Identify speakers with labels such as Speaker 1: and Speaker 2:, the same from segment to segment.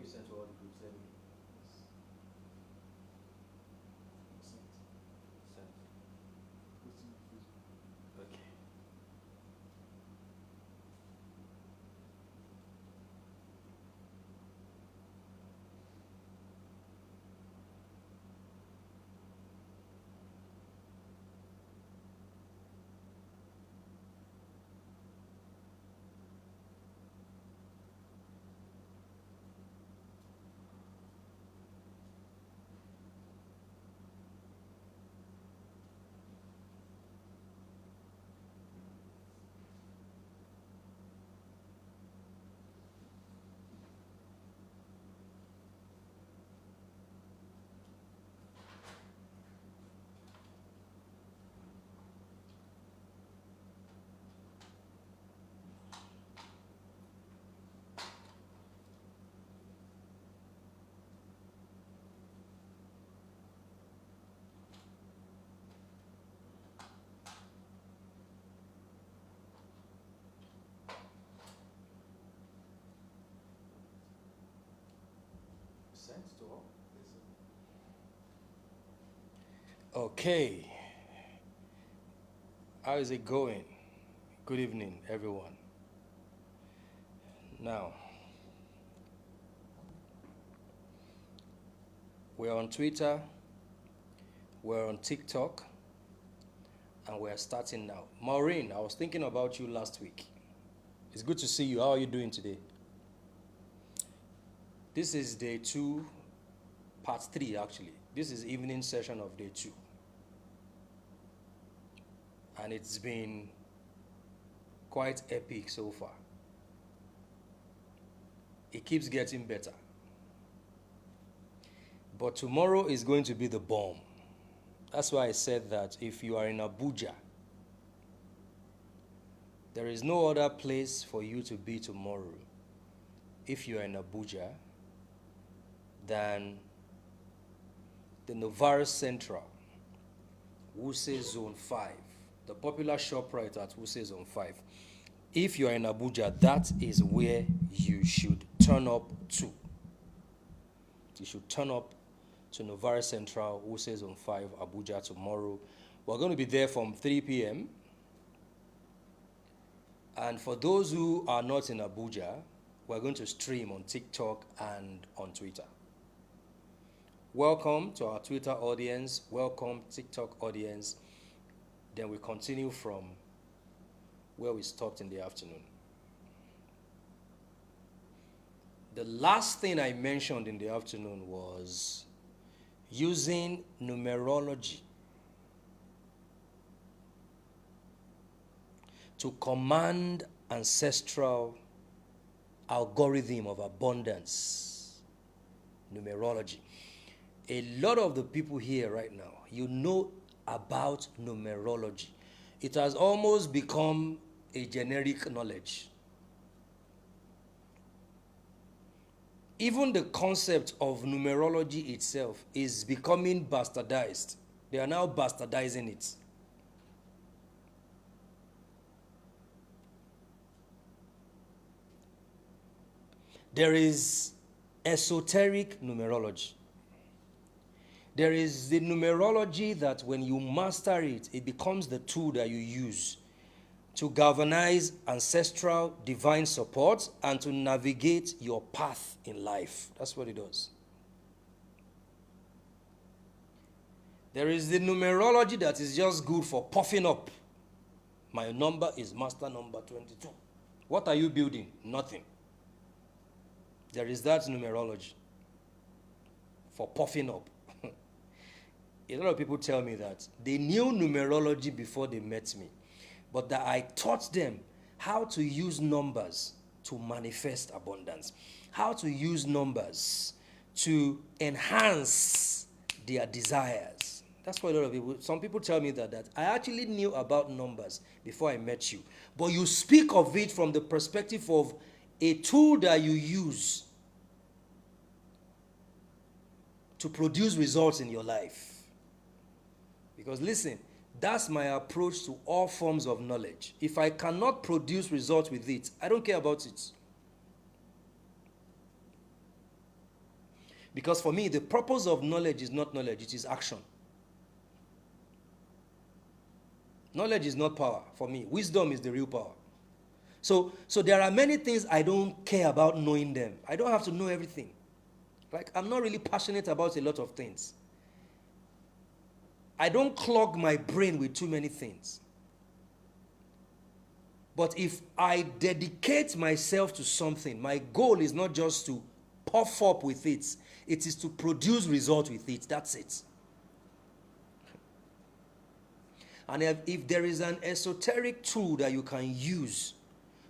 Speaker 1: sent to all the groups. Let me send. Okay. Sent to all. Okay. How is it going? Good evening, everyone. Now, we're on Twitter, we're on TikTok, and we're starting now. Maureen, I was thinking about you last week. It's good to see you. How are you doing today? This is day 2, part 3 actually. This is evening session of day 2. And it's been quite epic so far. It keeps getting better. But tomorrow is going to be the bomb. That's why I said that if you are in Abuja, there is no other place for you to be tomorrow if you are in Abuja than the Novara Central, Wuse Zone 5, the popular ShopRite at Wuse Zone 5. If you are in Abuja, that is where you should turn up to. You should turn up to Novara Central, Wuse Zone 5, Abuja tomorrow. We're going to be there from 3 p.m. And for those who are not in Abuja, we're going to stream on TikTok and on Twitter. Welcome to our Twitter audience. Welcome TikTok audience. Then we continue from where we stopped in the afternoon. The last thing I mentioned in the afternoon was using numerology to command ancestral algorithm of abundance. Numerology. A lot of the people here right now, you know about numerology. It has almost become a generic knowledge. Even the concept of numerology itself is becoming bastardized. They are now bastardizing it. There is esoteric numerology. There is the numerology that when you master it, it becomes the tool that you use to galvanize ancestral divine support and to navigate your path in life. That's what it does. There is the numerology that is just good for puffing up. My number is master number 22. What are you building? Nothing. There is that numerology for puffing up. A lot of people tell me that they knew numerology before they met me, but that I taught them how to use numbers to manifest abundance, how to use numbers to enhance their desires. That's why a lot of people, some people tell me that I actually knew about numbers before I met you, but you speak of it from the perspective of a tool that you use to produce results in your life. Because listen, that's my approach to all forms of knowledge. If I cannot produce results with it, I don't care about it. Because for me, the purpose of knowledge is not knowledge, it is action. Knowledge is not power for me. Wisdom is the real power. So there are many things I don't care about knowing them. I don't have to know everything. Like, I'm not really passionate about a lot of things. I don't clog my brain with too many things. But if I dedicate myself to something, my goal is not just to puff up with it. It is to produce results with it. That's it. And if there is an esoteric tool that you can use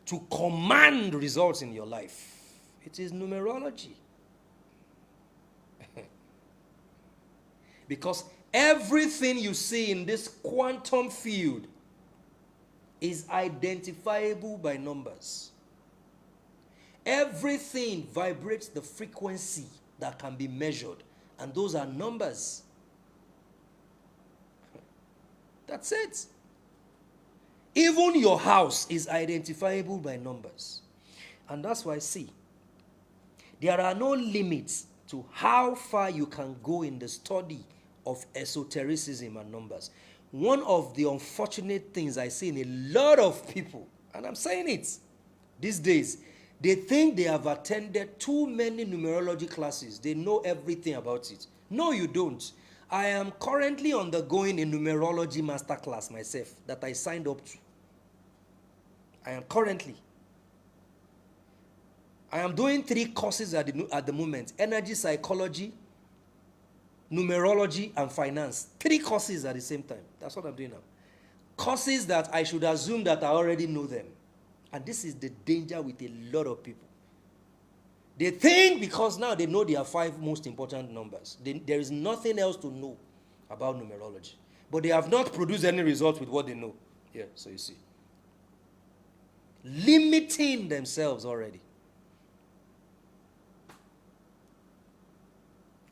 Speaker 1: to command results in your life, it is numerology. Because everything you see in this quantum field is identifiable by numbers. Everything vibrates the frequency that can be measured, and those are numbers. That's it. Even your house is identifiable by numbers. And that's why, see, there are no limits to how far you can go in the study of esotericism and numbers. One of the unfortunate things I see in a lot of people, and I'm saying it these days, they think they have attended too many numerology classes. They know everything about it. No, you don't. I am currently undergoing a numerology masterclass myself that I signed up to. I am doing 3 courses at the moment: energy psychology, numerology, and finance. 3 courses at the same time. That's what I'm doing now. Courses that I should assume that I already know them. And this is the danger with a lot of people. They think because now they know their 5 most important numbers, there is nothing else to know about numerology. But they have not produced any results with what they know. Yeah, so you see. Limiting themselves already.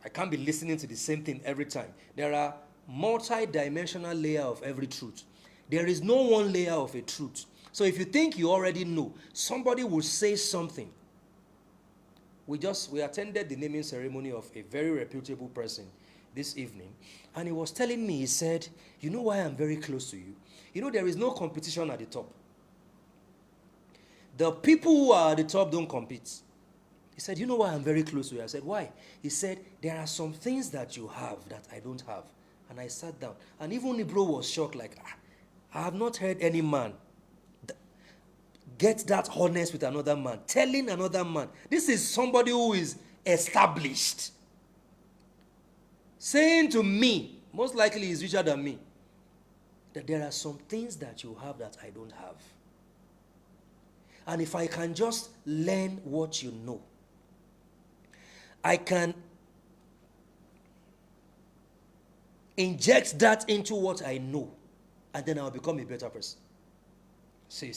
Speaker 1: I can't be listening to the same thing every time. There are multi-dimensional layers of every truth. There is no one layer of a truth. So if you think you already know, somebody will say something. We attended the naming ceremony of a very reputable person this evening, and he was telling me, he said, you know why I'm very close to you? You know, there is no competition at the top. The people who are at the top don't compete. He said, you know why I'm very close to you? I said, why? He said, there are some things that you have that I don't have. And I sat down. And even Ibro was shocked, like, I have not heard any man get that honest with another man, telling another man. This is somebody who is established. Saying to me, most likely he's richer than me, that there are some things that you have that I don't have. And if I can just learn what you know, I can inject that into what I know, and then I'll become a better person. See.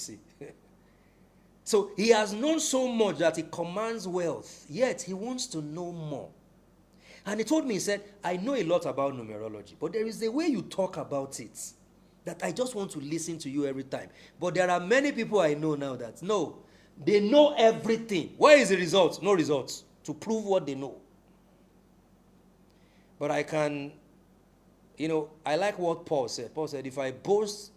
Speaker 1: So he has known so much that he commands wealth, yet he wants to know more. And he told me, he said, I know a lot about numerology, but there is a way you talk about it that I just want to listen to you every time. But there are many people I know now that, no, they know everything. Where is the result? No results to prove what they know. But I can, I like what Paul said. Paul said, if I boast,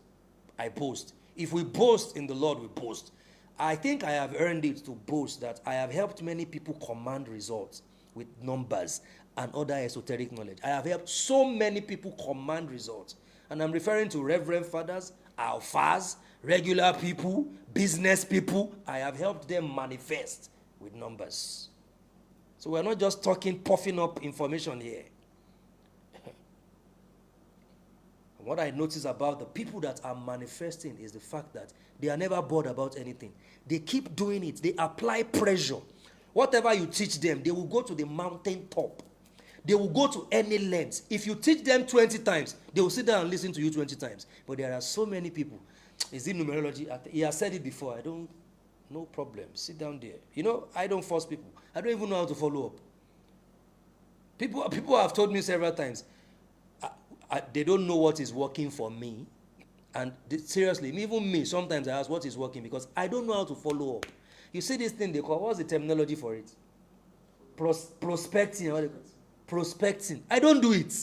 Speaker 1: I boast. If we boast in the Lord, we boast. I think I have earned it to boast that I have helped many people command results with numbers and other esoteric knowledge. I have helped so many people command results. And I'm referring to reverend fathers, alphas, regular people, business people. I have helped them manifest with numbers. So we're not just talking puffing up information here. What I notice about the people that are manifesting is the fact that they are never bored about anything. They keep doing it. They apply pressure. Whatever you teach them, they will go to the mountain top. They will go to any length. If you teach them 20 times, they will sit down and listen to you 20 times. But there are so many people. Is it numerology? He has said it before. No problem. Sit down there. I don't force people. I don't even know how to follow up. People have told me several times, they don't know what is working for me. And seriously, even me, sometimes I ask what is working because I don't know how to follow up. You see this thing they call, what's the terminology for it? Prospecting. Prospecting. I don't do it.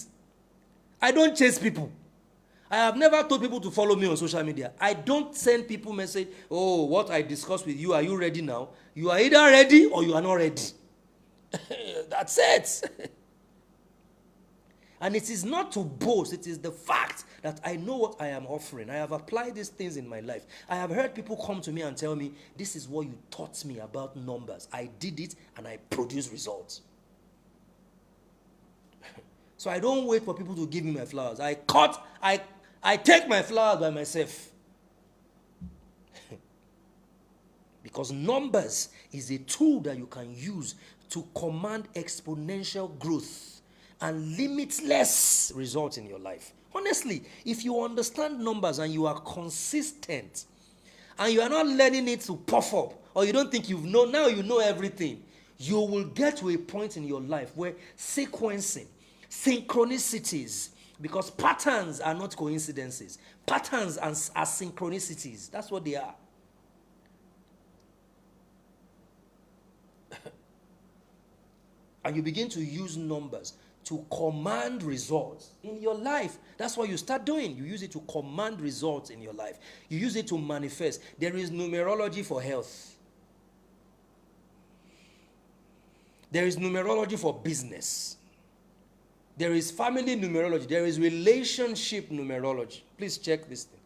Speaker 1: I don't chase people. I have never told people to follow me on social media. I don't send people message, oh, what I discussed with you, are you ready now? You are either ready or you are not ready. That's it. And it is not to boast, it is the fact that I know what I am offering. I have applied these things in my life. I have heard people come to me and tell me, this is what you taught me about numbers. I did it and I produced results. So I don't wait for people to give me my flowers. I take my flowers by myself. Because numbers is a tool that you can use to command exponential growth and limitless results in your life. Honestly, if you understand numbers and you are consistent and you are not letting it to puff up, or you don't think now you know everything, you will get to a point in your life where sequencing, synchronicities, because patterns are not coincidences. Patterns are synchronicities. That's what they are. And you begin to use numbers to command results in your life. That's what you start doing. You use it to command results in your life. You use it to manifest. There is numerology for health. There is numerology for business. There is family numerology. There is relationship numerology. Please check this thing.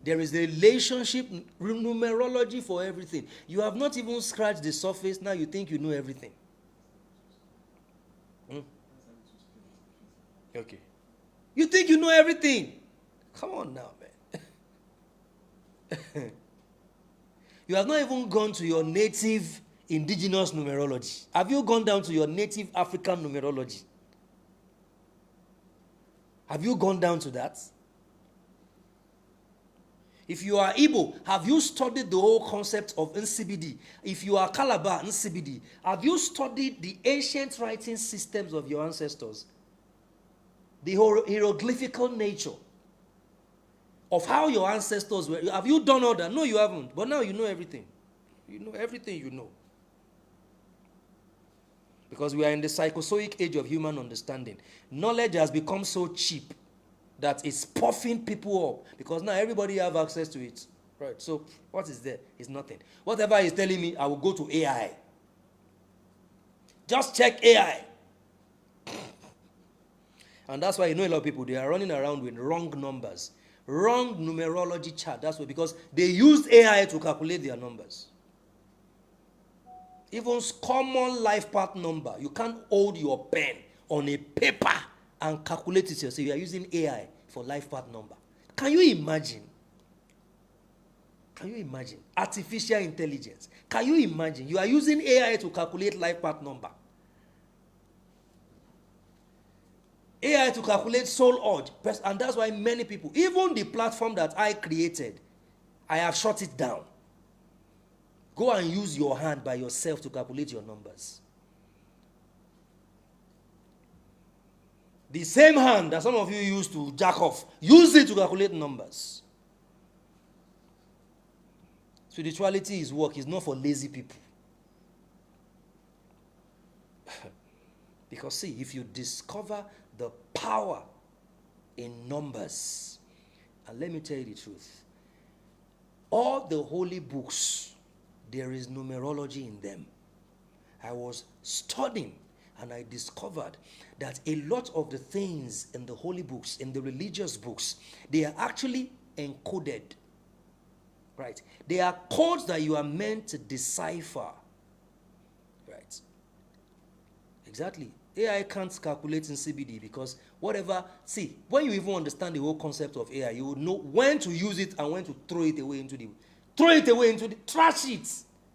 Speaker 1: There is a relationship numerology for everything. You have not even scratched the surface. Now you think you know everything. Okay. You think you know everything. Come on now, man. You have not even gone to your native indigenous numerology. Have you gone down to your native African numerology? Have you gone down to that? If you are Igbo, have you studied the whole concept of NCBD? If you are Calabar, NCBD, have you studied the ancient writing systems of your ancestors? The hieroglyphical nature of how your ancestors were. Have you done all that? No, you haven't. But now you know everything. You know everything you know. Because we are in the Psychozoic age of human understanding. Knowledge has become so cheap that it's puffing people up. Because now everybody have access to it. Right. So what is there? It's nothing. Whatever he's telling me, I will go to AI. Just check AI. And that's why you know a lot of people, they are running around with wrong numbers. Wrong numerology chart. That's why, because they used AI to calculate their numbers. Even common life path number. You can't hold your pen on a paper and calculate it yourself. You are using AI for life path number. Can you imagine? Can you imagine? Artificial intelligence. Can you imagine? You are using AI to calculate life path number. AI to calculate soul urge. And that's why many people, even the platform that I created, I have shut it down. Go and use your hand by yourself to calculate your numbers. The same hand that some of you use to jack off, use it to calculate numbers. Spirituality is work. It's not for lazy people. Because see, if you discover the power in numbers, and let me tell you the truth, all the holy books, there is numerology in them. I was studying and I discovered that a lot of the things in the holy books, in the religious books, they are actually encoded. Right? They are codes that you are meant to decipher. Right? Exactly. AI can't calculate in CBD because whatever, see, when you even understand the whole concept of AI, you will know when to use it and when to throw it away into the trash it.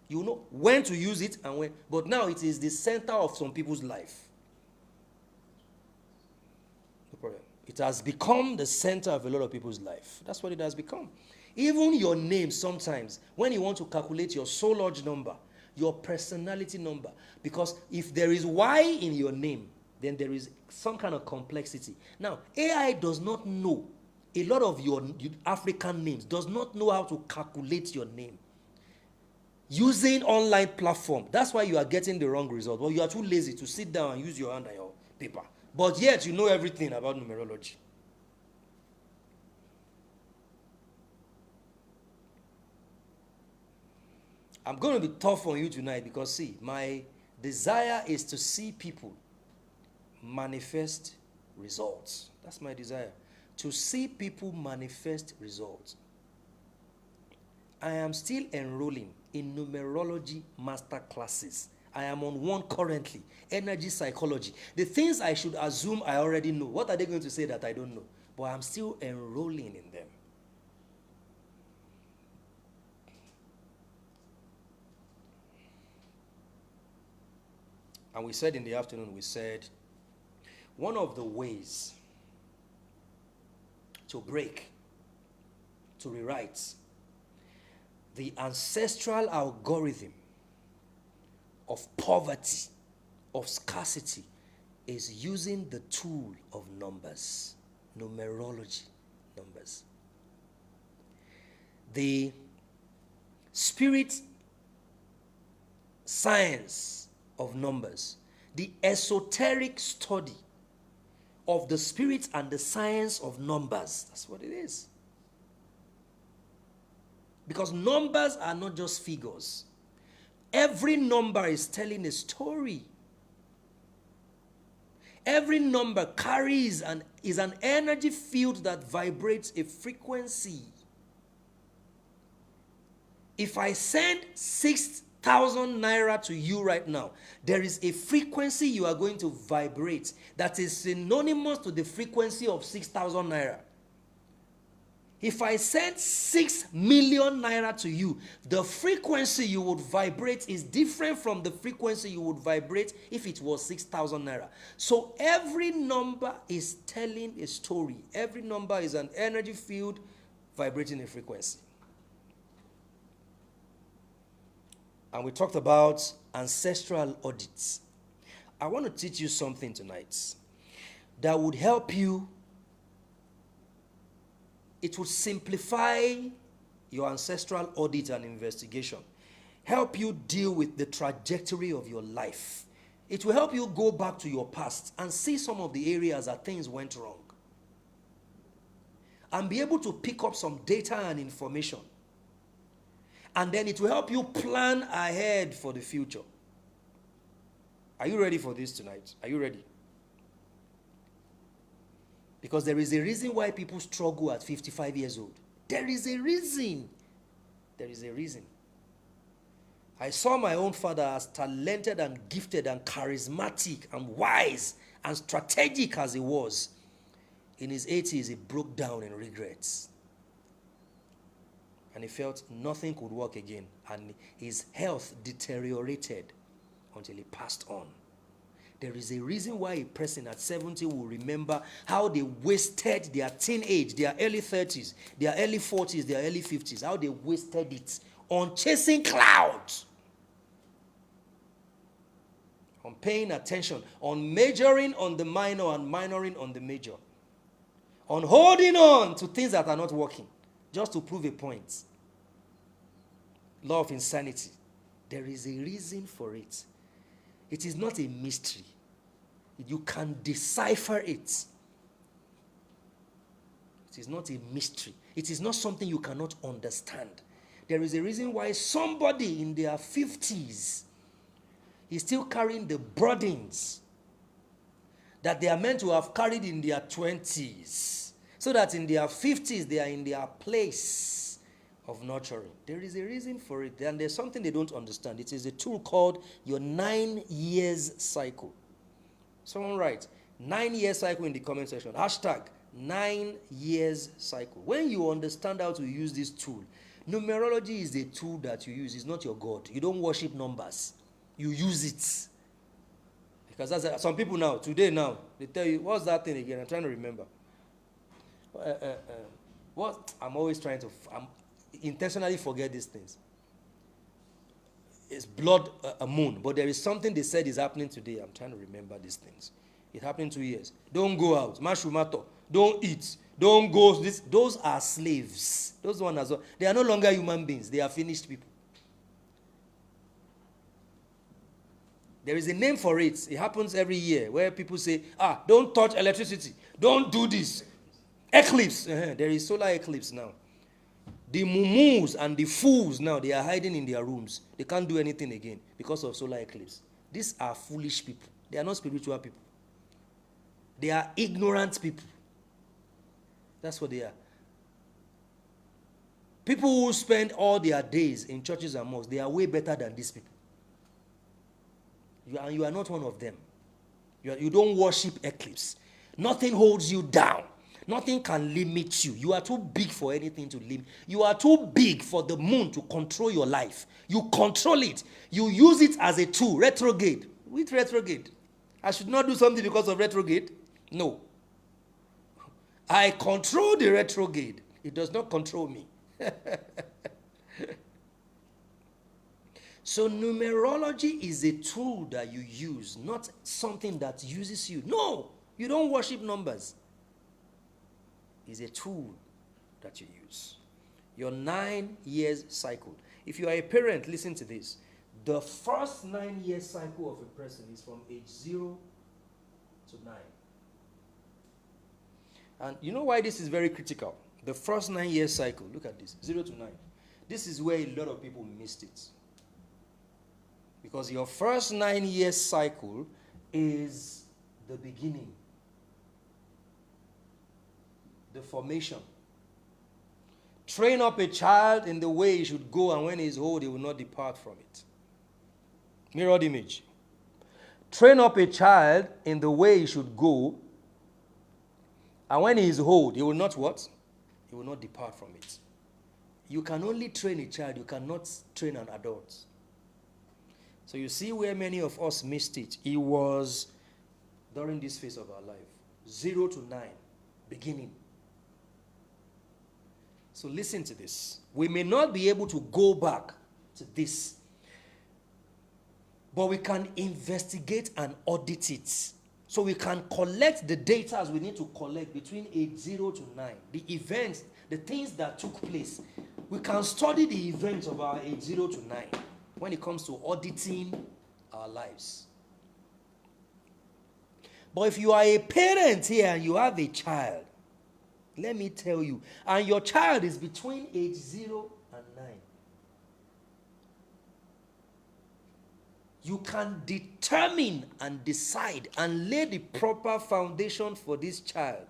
Speaker 1: You will know when to use it and when, but now it is the center of some people's life. No problem. It has become the center of a lot of people's life. That's what it has become. Even your name sometimes, when you want to calculate your soul urge number, your personality number, because if there is Y in your name, then there is some kind of complexity. Now, AI does not know, a lot of your African names does not know how to calculate your name. using online platform. That's why you are getting the wrong result. Well, you are too lazy to sit down and use your hand and your paper. But yet you know everything about numerology. I'm going to be tough on you tonight because, see, my desire is to see people manifest results. That's my desire. To see people manifest results. I am still enrolling in numerology master classes. I am on one currently, energy psychology. The things I should assume I already know. What are they going to say that I don't know? But I'm still enrolling in them. And we said in the afternoon, we said, one of the ways to break, to rewrite the ancestral algorithm of poverty, of scarcity, is using the tool of numbers, numerology, numbers. The spirit science of numbers, the esoteric study of the spirit and the science of numbers. That's what it is. Because numbers are not just figures. Every number is telling a story. Every number carries and is an energy field that vibrates a frequency. If I send 6,000 naira to you right now, there is a frequency you are going to vibrate that is synonymous to the frequency of 6,000 naira. If I send 6 million naira to you, the frequency you would vibrate is different from the frequency you would vibrate if it was 6,000 naira. So every number is telling a story. Every number is an energy field vibrating a frequency. And we talked about ancestral audits. I want to teach you something tonight that would help you. It would simplify your ancestral audit and investigation, help you deal with the trajectory of your life. It will help you go back to your past and see some of the areas that things went wrong, and be able to pick up some data and information. And then it will help you plan ahead for the future. Are you ready for this tonight? Are you ready? Because there is a reason why people struggle at 55 years old. There is a reason. There is a reason. I saw my own father as talented and gifted and charismatic and wise and strategic as he was. In his 80s, he broke down in regrets. And he felt nothing could work again. And his health deteriorated until he passed on. There is a reason why a person at 70 will remember how they wasted their teenage, their early 30s, their early 40s, their early 50s, how they wasted it on chasing clouds, on paying attention, on majoring on the minor and minoring on the major, on holding on to things that are not working, just to prove a point. Law of insanity. There is a reason for it. It is not a mystery. You can decipher it. It is not a mystery. It is not something you cannot understand. There is a reason why somebody in their 50s is still carrying the burdens that they are meant to have carried in their 20s, so that in their 50s they are in their place of nurturing. There is a reason for it, and there's something they don't understand. It is a tool called your 9 years cycle. Someone write 9 year cycle in the comment section. Hashtag 9 years cycle. When you understand how to use this tool, numerology is the tool that you use. It's not your God. You don't worship numbers. You use it. Because that's some people now, today now, they tell you, what's that thing again? I'm trying to remember. What? I'm always trying to, intentionally forget these things. It's blood moon, but there is something they said is happening today. I'm trying to remember these things. It happened 2 years. Don't go out. Mashumato. Don't eat. Don't go. Those are slaves. Those ones as well. They are no longer human beings. They are finished people. There is a name for it. It happens every year where people say, don't touch electricity. Don't do this. Eclipse. There is solar eclipse now. The mumus and the fools now, they are hiding in their rooms. They can't do anything again because of solar eclipse. These are foolish people. They are not spiritual people. They are ignorant people. That's what they are. People who spend all their days in churches and mosques, they are way better than these people. You are not one of them. You don't worship eclipse. Nothing holds you down. Nothing can limit you. You are too big for anything to limit. You are too big for the moon to control your life. You control it. You use it as a tool. Retrograde. Which retrograde? I should not do something because of retrograde? No. I control the retrograde. It does not control me. So numerology is a tool that you use, not something that uses you. No, you don't worship numbers. It's a tool that you use. Your 9 years cycle. If you are a parent, listen to this. The first 9 year cycle of a person is from age 0 to 9. And you know why this is very critical? The first 9 year cycle, look at this, 0 to 9. This is where a lot of people missed it. Because your first 9 year cycle is the beginning, the formation. Train up a child in the way he should go, and when he is old, he will not depart from it. Mirrored image. Train up a child in the way he should go, and when he is old, he will not what? He will not depart from it. You can only train a child, you cannot train an adult. So you see where many of us missed it. It was during this phase of our life. 0 to 9, beginning. So listen to this. We may not be able to go back to this, but we can investigate and audit it. So we can collect the data as we need to collect between age 0 to 9. The events, the things that took place. We can study the events of our age 0 to 9 when it comes to auditing our lives. But if you are a parent here and you have a child, let me tell you, and your child is between age 0 and 9, you can determine and decide and lay the proper foundation for this child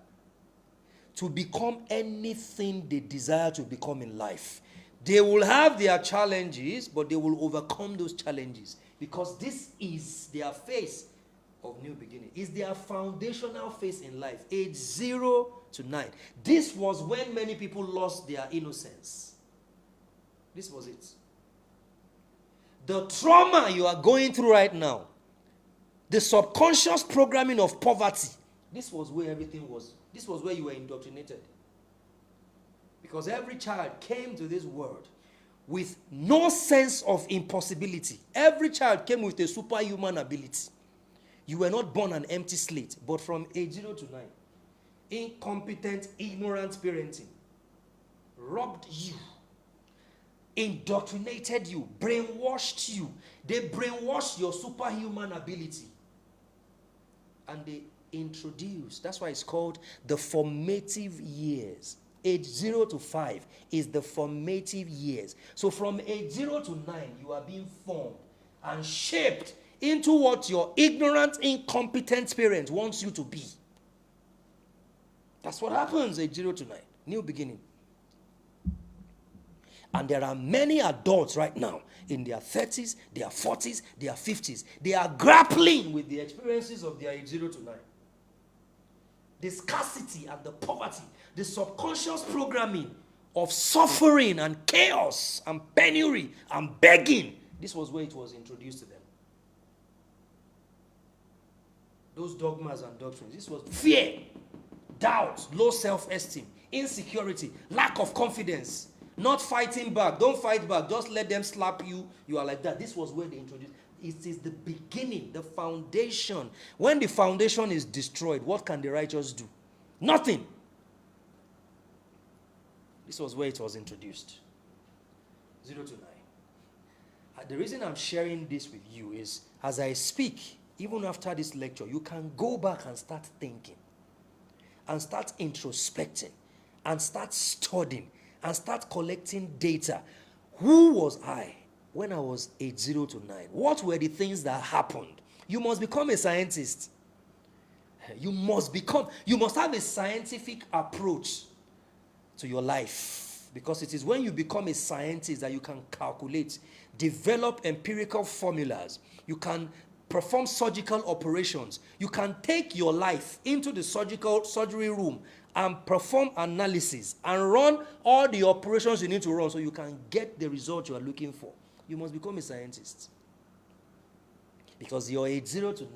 Speaker 1: to become anything they desire to become in life. They will have their challenges, but they will overcome those challenges because this is their phase of new beginning. It's their foundational phase in life, age 0 to 9. This was when many people lost their innocence. This was it. The trauma you are going through right now, the subconscious programming of poverty, this was where everything was. This was where you were indoctrinated. Because every child came to this world with no sense of impossibility. Every child came with a superhuman ability. You were not born an empty slate, but from age 0 to 9, incompetent, ignorant parenting robbed you, indoctrinated you, brainwashed you. They brainwashed your superhuman ability. And they introduced, that's why it's called the formative years. Age 0 to 5 is the formative years. So from age 0 to 9, you are being formed and shaped into what your ignorant, incompetent parent wants you to be. That's what happens age 0 to 9. New beginning. And there are many adults right now in their 30s, their 40s, their 50s. They are grappling with the experiences of their age 0 to 9. The scarcity and the poverty, the subconscious programming of suffering and chaos and penury and begging. This was where it was introduced to them. Those dogmas and doctrines. This was fear, doubt, low self-esteem, insecurity, lack of confidence, not fighting back. Don't fight back. Just let them slap you. You are like that. This was where they introduced. It is the beginning, the foundation. When the foundation is destroyed, what can the righteous do? Nothing. This was where it was introduced. 0 to 9. The reason I'm sharing this with you is, as I speak, even after this lecture, you can go back and start thinking, and start introspecting, and start studying, and start collecting data. Who was I when I was age 0 to 9? What were the things that happened? You must become a scientist. You must have a scientific approach to your life, because it is when you become a scientist that you can calculate, develop empirical formulas. You can perform surgical operations. You can take your life into the surgery room and perform analysis and run all the operations you need to run so you can get the result you are looking for. You must become a scientist. Because your age 0 to 9,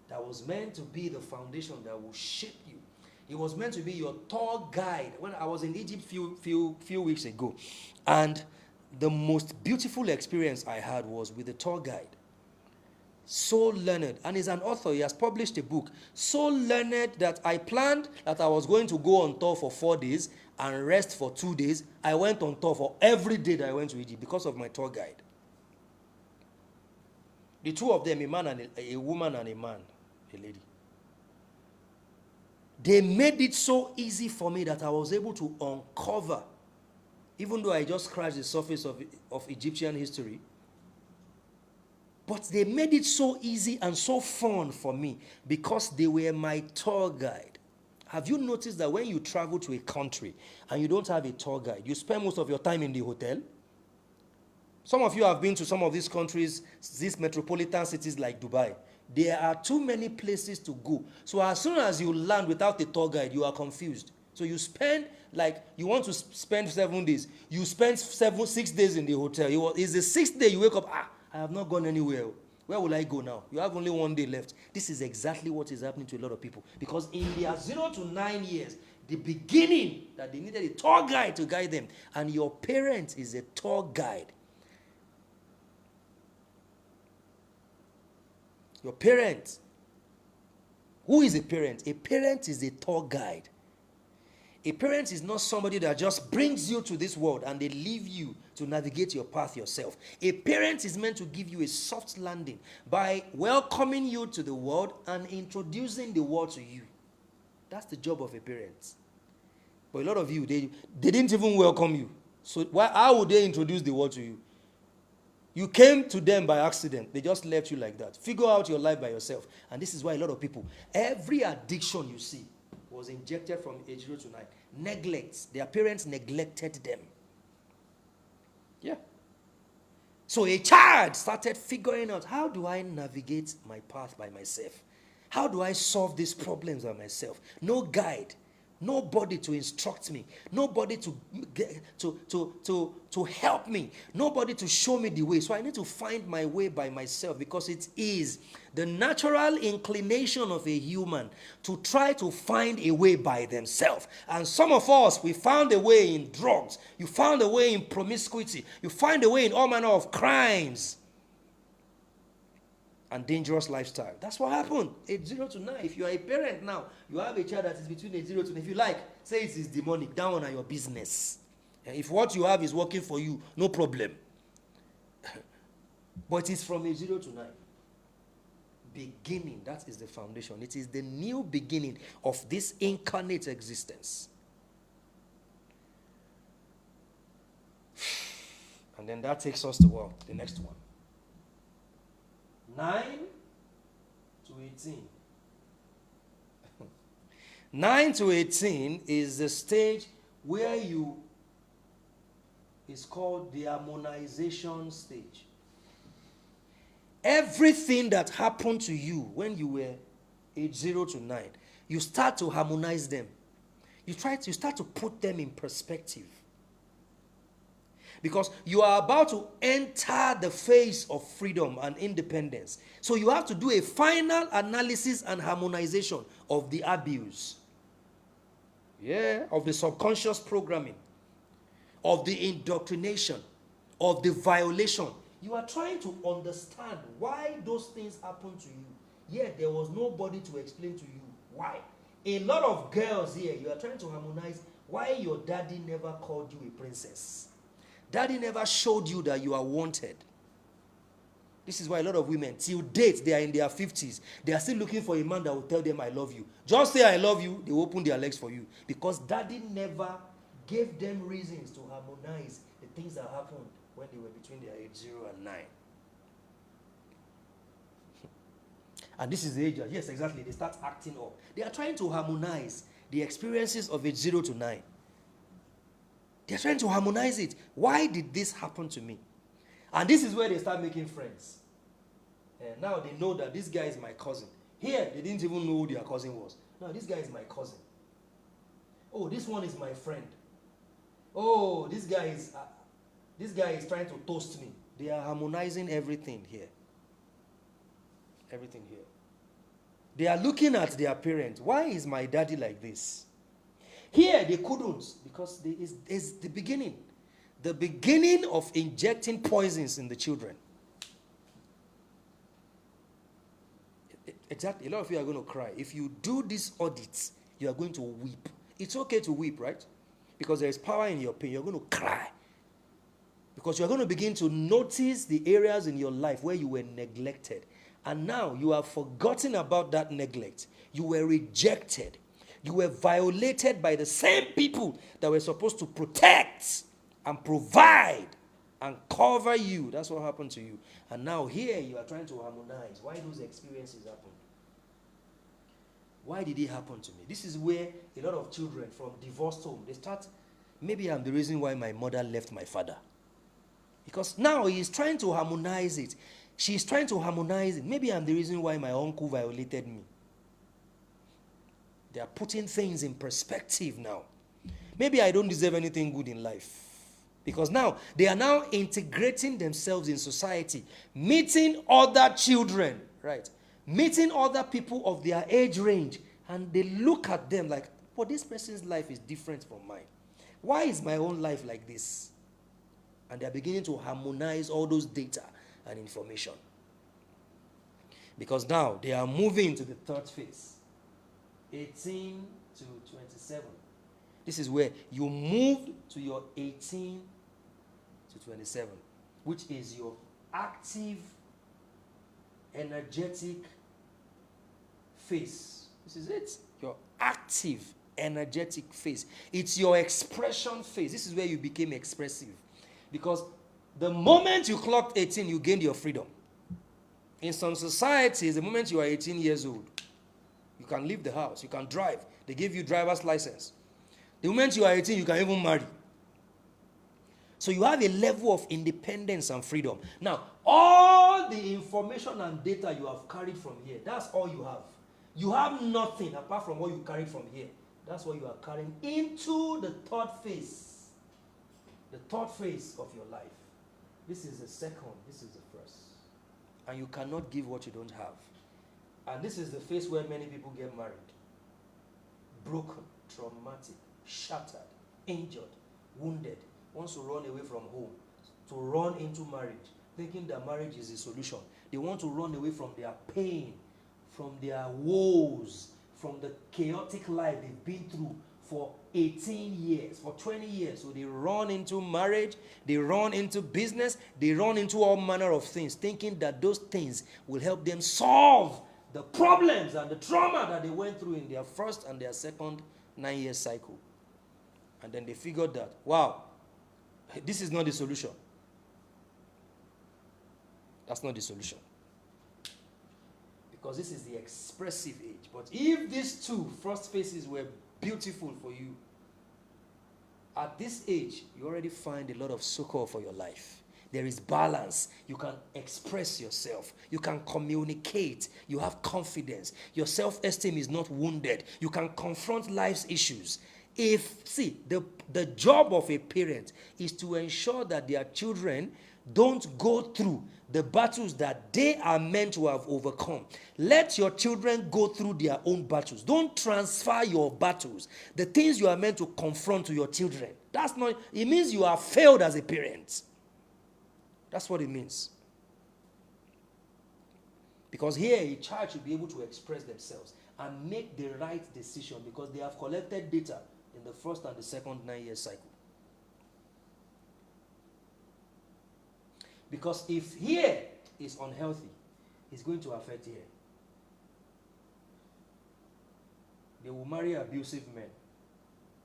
Speaker 1: that was meant to be the foundation that will shape you. It was meant to be your tour guide. When I was in Egypt few weeks ago, and the most beautiful experience I had was with the tour guide. So learned, and he's an author. He has published a book. So learned that I planned that I was going to go on tour for 4 days and rest for 2 days. I went on tour for every day that I went to Egypt because of my tour guide. The two of them, a man and a woman and a man, a lady. They made it so easy for me that I was able to uncover, even though I just scratched the surface of Egyptian history, but they made it so easy and so fun for me because they were my tour guide. Have you noticed that when you travel to a country and you don't have a tour guide, you spend most of your time in the hotel? Some of you have been to some of these countries, these metropolitan cities like Dubai. There are too many places to go. So as soon as you land without a tour guide, you are confused. So you spend, like, you want to spend 7 days. You spend 6 days in the hotel. It's the 6th day you wake up, I have not gone anywhere. Where will I go now? You have only 1 day left. This is exactly what is happening to a lot of people. Because in their 0 to 9 years, the beginning, that they needed a tour guide to guide them. And your parent is a tour guide. Your parent. Who is a parent? A parent is a tour guide. A parent is not somebody that just brings you to this world and they leave you to navigate your path yourself. A parent is meant to give you a soft landing by welcoming you to the world and introducing the world to you. That's the job of a parent. But a lot of you, they didn't even welcome you. So how would they introduce the world to you? You came to them by accident. They just left you like that. Figure out your life by yourself. And this is why a lot of people, every addiction you see was injected from age 0 to 9. Neglect. Their parents neglected them. Yeah. So a child started figuring out, how do I navigate my path by myself? How do I solve these problems by myself? No guide. Nobody to instruct me. Nobody to help me. Nobody to show me the way. So I need to find my way by myself, because it is the natural inclination of a human to try to find a way by themselves. And some of us, we found a way in drugs. You found a way in promiscuity. You find a way in all manner of crimes and dangerous lifestyle. That's what happened. Age 0 to 9. If you are a parent now, you have a child that is between age 0 to 9. If you like, say it is demonic. That one are your business. If what you have is working for you, no problem. But it's from age 0 to 9. Beginning, that is the foundation. It is the new beginning of this incarnate existence. And then that takes us to the next one. 9 to 18. 9 to 18 is the stage where it's called the harmonization stage. Everything that happened to you when you were age 0 to 9, you start to harmonize them. You start to put them in perspective. Because you are about to enter the phase of freedom and independence. So you have to do a final analysis and harmonization of the abuse. Yeah, of the subconscious programming, of the indoctrination, of the violation. You are trying to understand why those things happened to you. Yet there was nobody to explain to you why. A lot of girls here, you are trying to harmonize why your daddy never called you a princess. Daddy never showed you that you are wanted. This is why a lot of women, till date, they are in their 50s. They are still looking for a man that will tell them, I love you. Just say, I love you, they will open their legs for you. Because daddy never gave them reasons to harmonize the things that happened when they were between their age 0 and 9. And this is the age, yes, exactly, they start acting up. They are trying to harmonize the experiences of age 0 to 9. They are trying to harmonize it. Why did this happen to me? And this is where they start making friends. And now they know that this guy is my cousin. Here, they didn't even know who their cousin was. No, this guy is my cousin. Oh, this one is my friend. Oh, this guy is trying to toast me. They are harmonizing everything here. Everything here. They are looking at their parents. Why is my daddy like this? Here, they couldn't, because it's the beginning. The beginning of injecting poisons in the children. Exactly. A lot of you are going to cry. If you do these audits, you are going to weep. It's okay to weep, right? Because there is power in your pain. You're going to cry. Because you're going to begin to notice the areas in your life where you were neglected. And now you have forgotten about that neglect. You were rejected. You were violated by the same people that were supposed to protect and provide and cover you. That's what happened to you. And now here you are trying to harmonize. Why those experiences happen? Why did it happen to me? This is where a lot of children from divorced home, they start, maybe I'm the reason why my mother left my father. Because now he is trying to harmonize it. She's trying to harmonize it. Maybe I'm the reason why my uncle violated me. They are putting things in perspective now. Maybe I don't deserve anything good in life. Because now, they are now integrating themselves in society. Meeting other children, right? Meeting other people of their age range. And they look at them like, well, this person's life is different from mine. Why is my own life like this? And they are beginning to harmonize all those data and information. Because now, they are moving to the third phase. 18 to 27. This is where you move to your 18 to 27, which is your active, energetic phase. This is it. Your active, energetic phase. It's your expression phase. This is where you became expressive. Because the moment you clocked 18, you gained your freedom. In some societies, the moment you are 18 years old, you can leave the house, you can drive. They give you driver's license. The moment you are 18, you can even marry. So you have a level of independence and freedom. Now, all the information and data you have carried from here, that's all you have. You have nothing apart from what you carried from here. That's what you are carrying into the third phase. The third phase of your life. This is the second, this is the first. And you cannot give what you don't have. And this is the phase where many people get married. Broken, traumatic, shattered, injured, wounded, wants to run away from home, to run into marriage, thinking that marriage is the solution. They want to run away from their pain, from their woes, from the chaotic life they've been through for 18 years, for 20 years. So they run into marriage, they run into business, they run into all manner of things, thinking that those things will help them solve the problems and the trauma that they went through in their first and their second 9-year cycle. And then they figured that, wow, this is not the solution. That's not the solution. Because this is the expressive age. But if these two first phases were beautiful for you, at this age, you already find a lot of succor for your life. There is balance. You can express yourself. You can communicate. You have confidence. Your self-esteem is not wounded. You can confront life's issues. The job of a parent is to ensure that their children don't go through the battles that they are meant to have overcome. Let your children go through their own battles. Don't transfer your battles, the things you are meant to confront, to your children. It means you have failed as a parent. That's what it means. Because here a child should be able to express themselves and make the right decision because they have collected data in the first and the second 9-year cycle. Because if here is unhealthy, it's going to affect here. They will marry abusive men.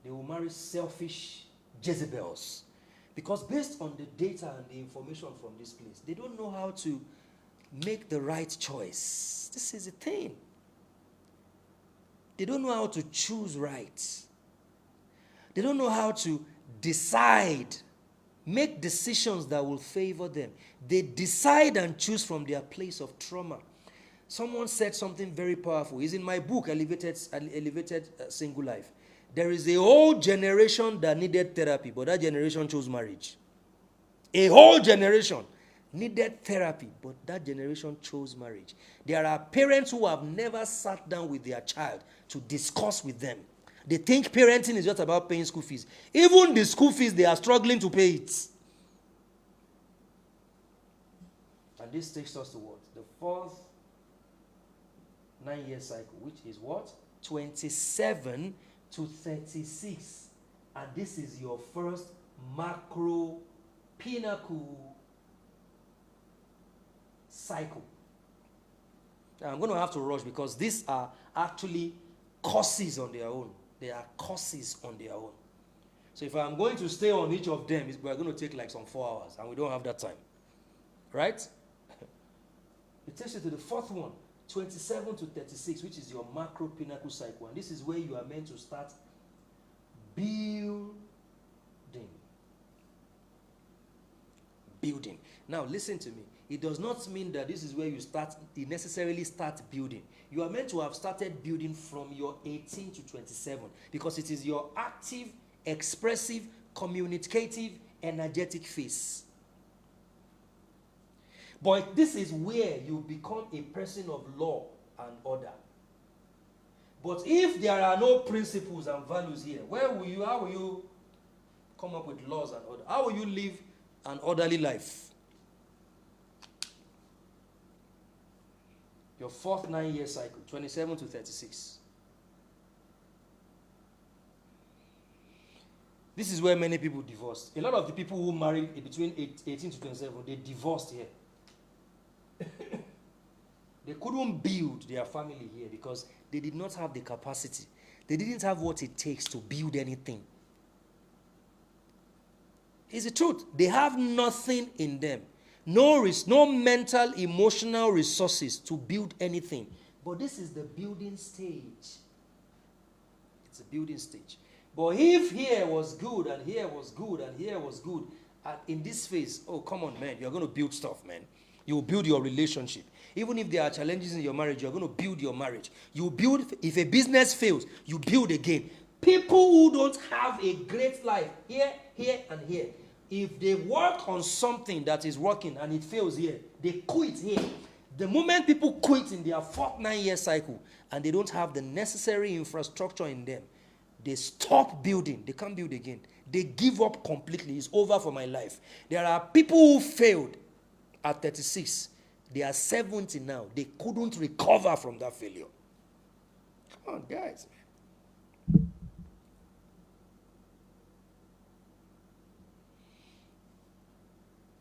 Speaker 1: They will marry selfish Jezebels. Because based on the data and the information from this place, they don't know how to make the right choice. This is the thing. They don't know how to choose right. They don't know how to decide, make decisions that will favor them. They decide and choose from their place of trauma. Someone said something very powerful. It's in my book, Elevated Single Life. There is a whole generation that needed therapy, but that generation chose marriage. A whole generation needed therapy, but that generation chose marriage. There are parents who have never sat down with their child to discuss with them. They think parenting is just about paying school fees. Even the school fees, they are struggling to pay it. And this takes us to what? The fourth 9-year cycle, which is what? 27 to 36. And this is your first macro pinnacle cycle. Now, I'm going to have to rush because these are actually courses on their own. They are courses on their own. So if I'm going to stay on each of them, we're going to take like some 4 hours, and we don't have that time. Right? It takes you to the fourth one, 27 to 36, which is your macro pinnacle cycle. And this is where you are meant to start building. Building. Now, listen to me. It does not mean that this is where you necessarily start building. You are meant to have started building from your 18 to 27 because it is your active, expressive, communicative, energetic phase. But this is where you become a person of law and order. But if there are no principles and values here, how will you come up with laws and order? How will you live an orderly life? Your fourth 9-year cycle, 27 to 36. This is where many people divorced. A lot of the people who married between 18 to 27, they divorced here. They couldn't build their family here because they did not have the capacity. They didn't have what it takes to build anything. It's the truth. They have nothing in them. No mental, emotional resources to build anything. But this is the building stage. It's a building stage. But if here was good, and here was good, and here was good, and in this phase, oh, come on, man, you're going to build stuff, man. You will build your relationship. Even if there are challenges in your marriage, you're going to build your marriage. You build, if a business fails, you build again. People who don't have a great life, here, and here, if they work on something that is working and it fails here, they quit here. The moment people quit in their fourth 9-year cycle and they don't have the necessary infrastructure in them, they stop building. They can't build again. They give up completely. It's over for my life. There are people who failed at 36. They are 70 now. They couldn't recover from that failure. Come on, guys.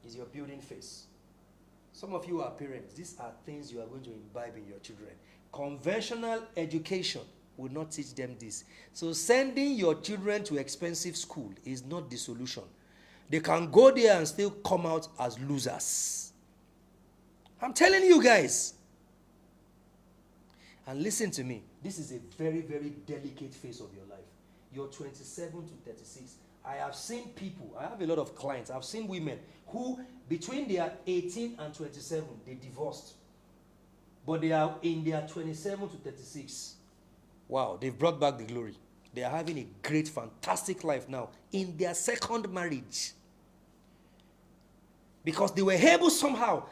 Speaker 1: Is your building phase. Some of you are parents. These are things you are going to imbibe in your children. Conventional education will not teach them this. So sending your children to expensive school is not the solution. They can go there and still come out as losers. I'm telling you guys. And listen to me. This is a very, very delicate phase of your life. You're 27 to 36. I have seen people, I have a lot of clients, I've seen women who, between their 18 and 27, they divorced. But they are in their 27 to 36. Wow, they've brought back the glory. They are having a great, fantastic life now in their second marriage. Because they were able somehow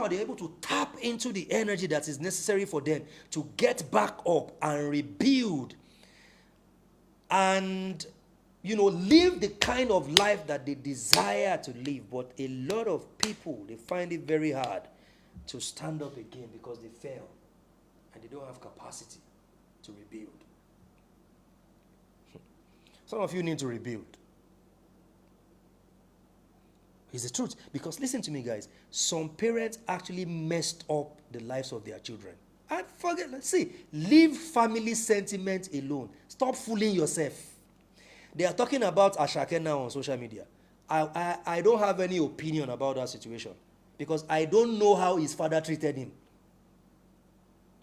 Speaker 1: they're able to tap into the energy that is necessary for them to get back up and rebuild and live the kind of life that they desire to live. But a lot of people, they find it very hard to stand up again because they fail and they don't have capacity to rebuild. Some of you need to rebuild. It's the truth. Because listen to me, guys. Some parents actually messed up the lives of their children. And forget, let's see, leave family sentiment alone. Stop fooling yourself. They are talking about Ashake now on social media. I don't have any opinion about that situation because I don't know how his father treated him.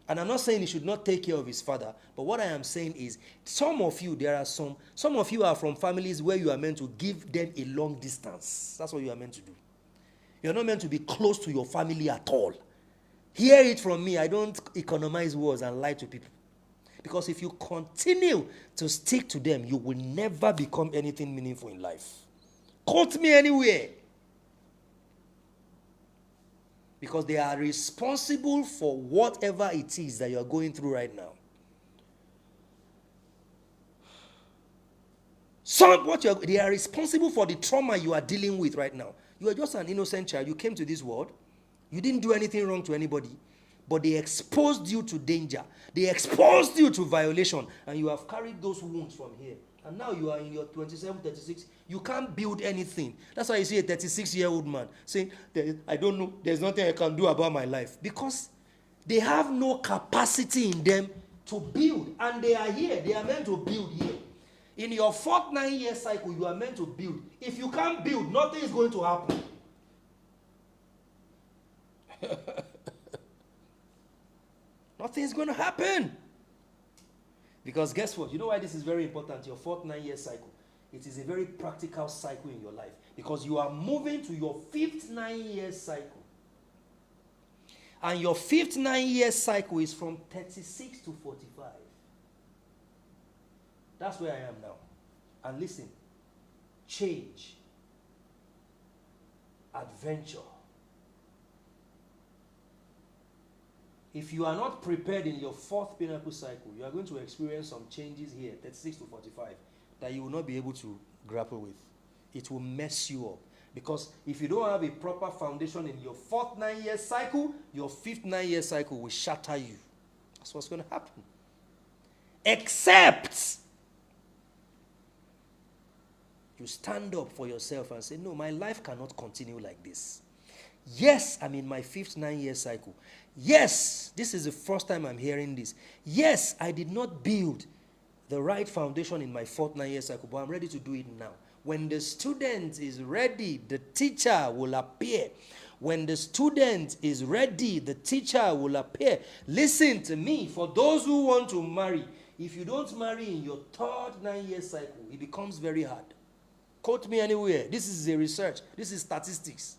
Speaker 1: And I'm not saying he should not take care of his father, but what I am saying is some of you are from families where you are meant to give them a long distance. That's what you are meant to do. You're not meant to be close to your family at all. Hear it from me. I don't economize words and lie to people. Because if you continue to stick to them, you will never become anything meaningful in life. Quote me anywhere. Because they are responsible for whatever it is that you are going through right now. They are responsible for the trauma you are dealing with right now. You are just an innocent child. You came to this world. You didn't do anything wrong to anybody. But they exposed you to danger. They exposed you to violation. And you have carried those wounds from here. And now you are in your 27, 36. You can't build anything. That's why you see a 36-year-old man saying, I don't know, there's nothing I can do about my life. Because they have no capacity in them to build. And they are here. They are meant to build here. In your 4th 9-year cycle, you are meant to build. If you can't build, nothing is going to happen. Nothing is going to happen. Because guess what? You know why this is very important? Your 4th 9-year cycle. It is a very practical cycle in your life. Because you are moving to your 5th 9-year cycle. And your 5th 9-year cycle is from 36 to 45. That's where I am now. And listen, change, adventure. If you are not prepared in your 4th pinnacle cycle, you are going to experience some changes here, 36 to 45, that you will not be able to grapple with. It will mess you up. Because if you don't have a proper foundation in your 4th 9-year cycle, your 5th 9-year cycle will shatter you. That's what's going to happen. Except you stand up for yourself and say, no, my life cannot continue like this. Yes, I'm in my 5th 9-year cycle. Yes, this is the first time I'm hearing this. Yes, I did not build the right foundation in my 4th 9-year cycle, but I'm ready to do it now. When the student is ready, the teacher will appear. When the student is ready, the teacher will appear. Listen to me, for those who want to marry, if you don't marry in your 3rd 9-year cycle, it becomes very hard. Quote me anywhere. This is a research. This is statistics.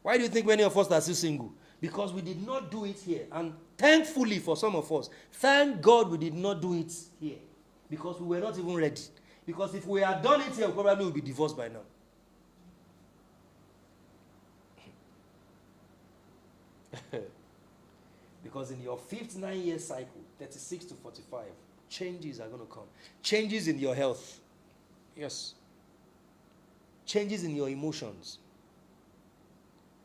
Speaker 1: Why do you think many of us are still single? Because we did not do it here. And thankfully for some of us, thank God we did not do it here. Because we were not even ready. Because if we had done it here, we probably would be divorced by now. Because in your 5th 9-year cycle, 36 to 45, changes are going to come. Changes in your health. Yes. Changes in your emotions.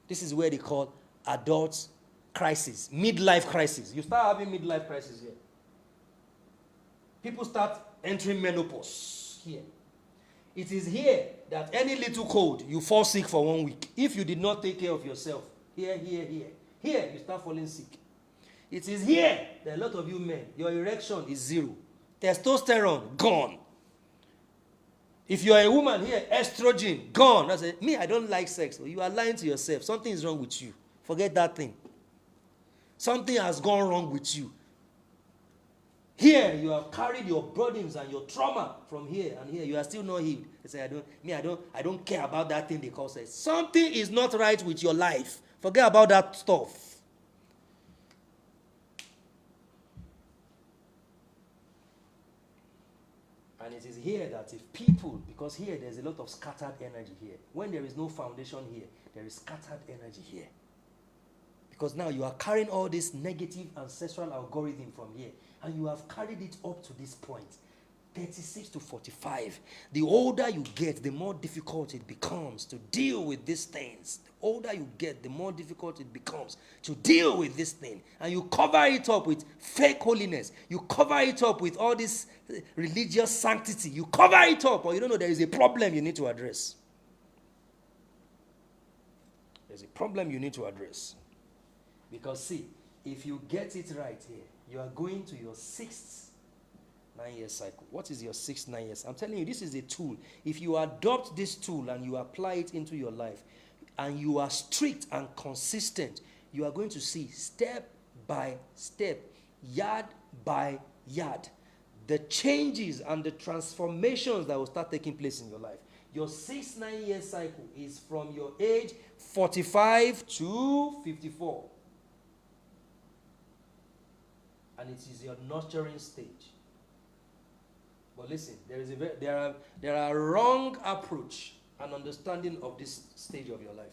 Speaker 1: This is where they call adult crisis, midlife crisis. You start having midlife crisis here. People start entering menopause here. It is here that any little cold, you fall sick for 1 week. If you did not take care of yourself, here, you start falling sick. It is here that a lot of you men, your erection is 0. Testosterone, gone. If you are a woman here, estrogen, gone. I say, me, I don't like sex. You are lying to yourself. Something is wrong with you. Forget that thing. Something has gone wrong with you. Here, you have carried your burdens and your trauma from here and here. You are still not healed. They say, I don't care about that thing they call sex. Something is not right with your life. Forget about that stuff. And it is here that if people, because here there's a lot of scattered energy here. When there is no foundation here, there is scattered energy here. Because now you are carrying all this negative ancestral algorithm from here. And you have carried it up to this point. 36 to 45. The older you get, the more difficult it becomes to deal with these things. The older you get, the more difficult it becomes to deal with this thing. And you cover it up with fake holiness. You cover it up with all this religious sanctity. You cover it up, or you don't know there is a problem you need to address. There's a problem you need to address. Because see, if you get it right here, you are going to your 6th 9-year cycle. What is your 6th 9 years? I'm telling you, this is a tool. If you adopt this tool and you apply it into your life, and you are strict and consistent, you are going to see step by step, yard by yard, the changes and the transformations that will start taking place in your life. Your 6th 9-year cycle is from your age 45 to 54. And it is your nurturing stage. But listen, there are wrong approach and understanding of this stage of your life.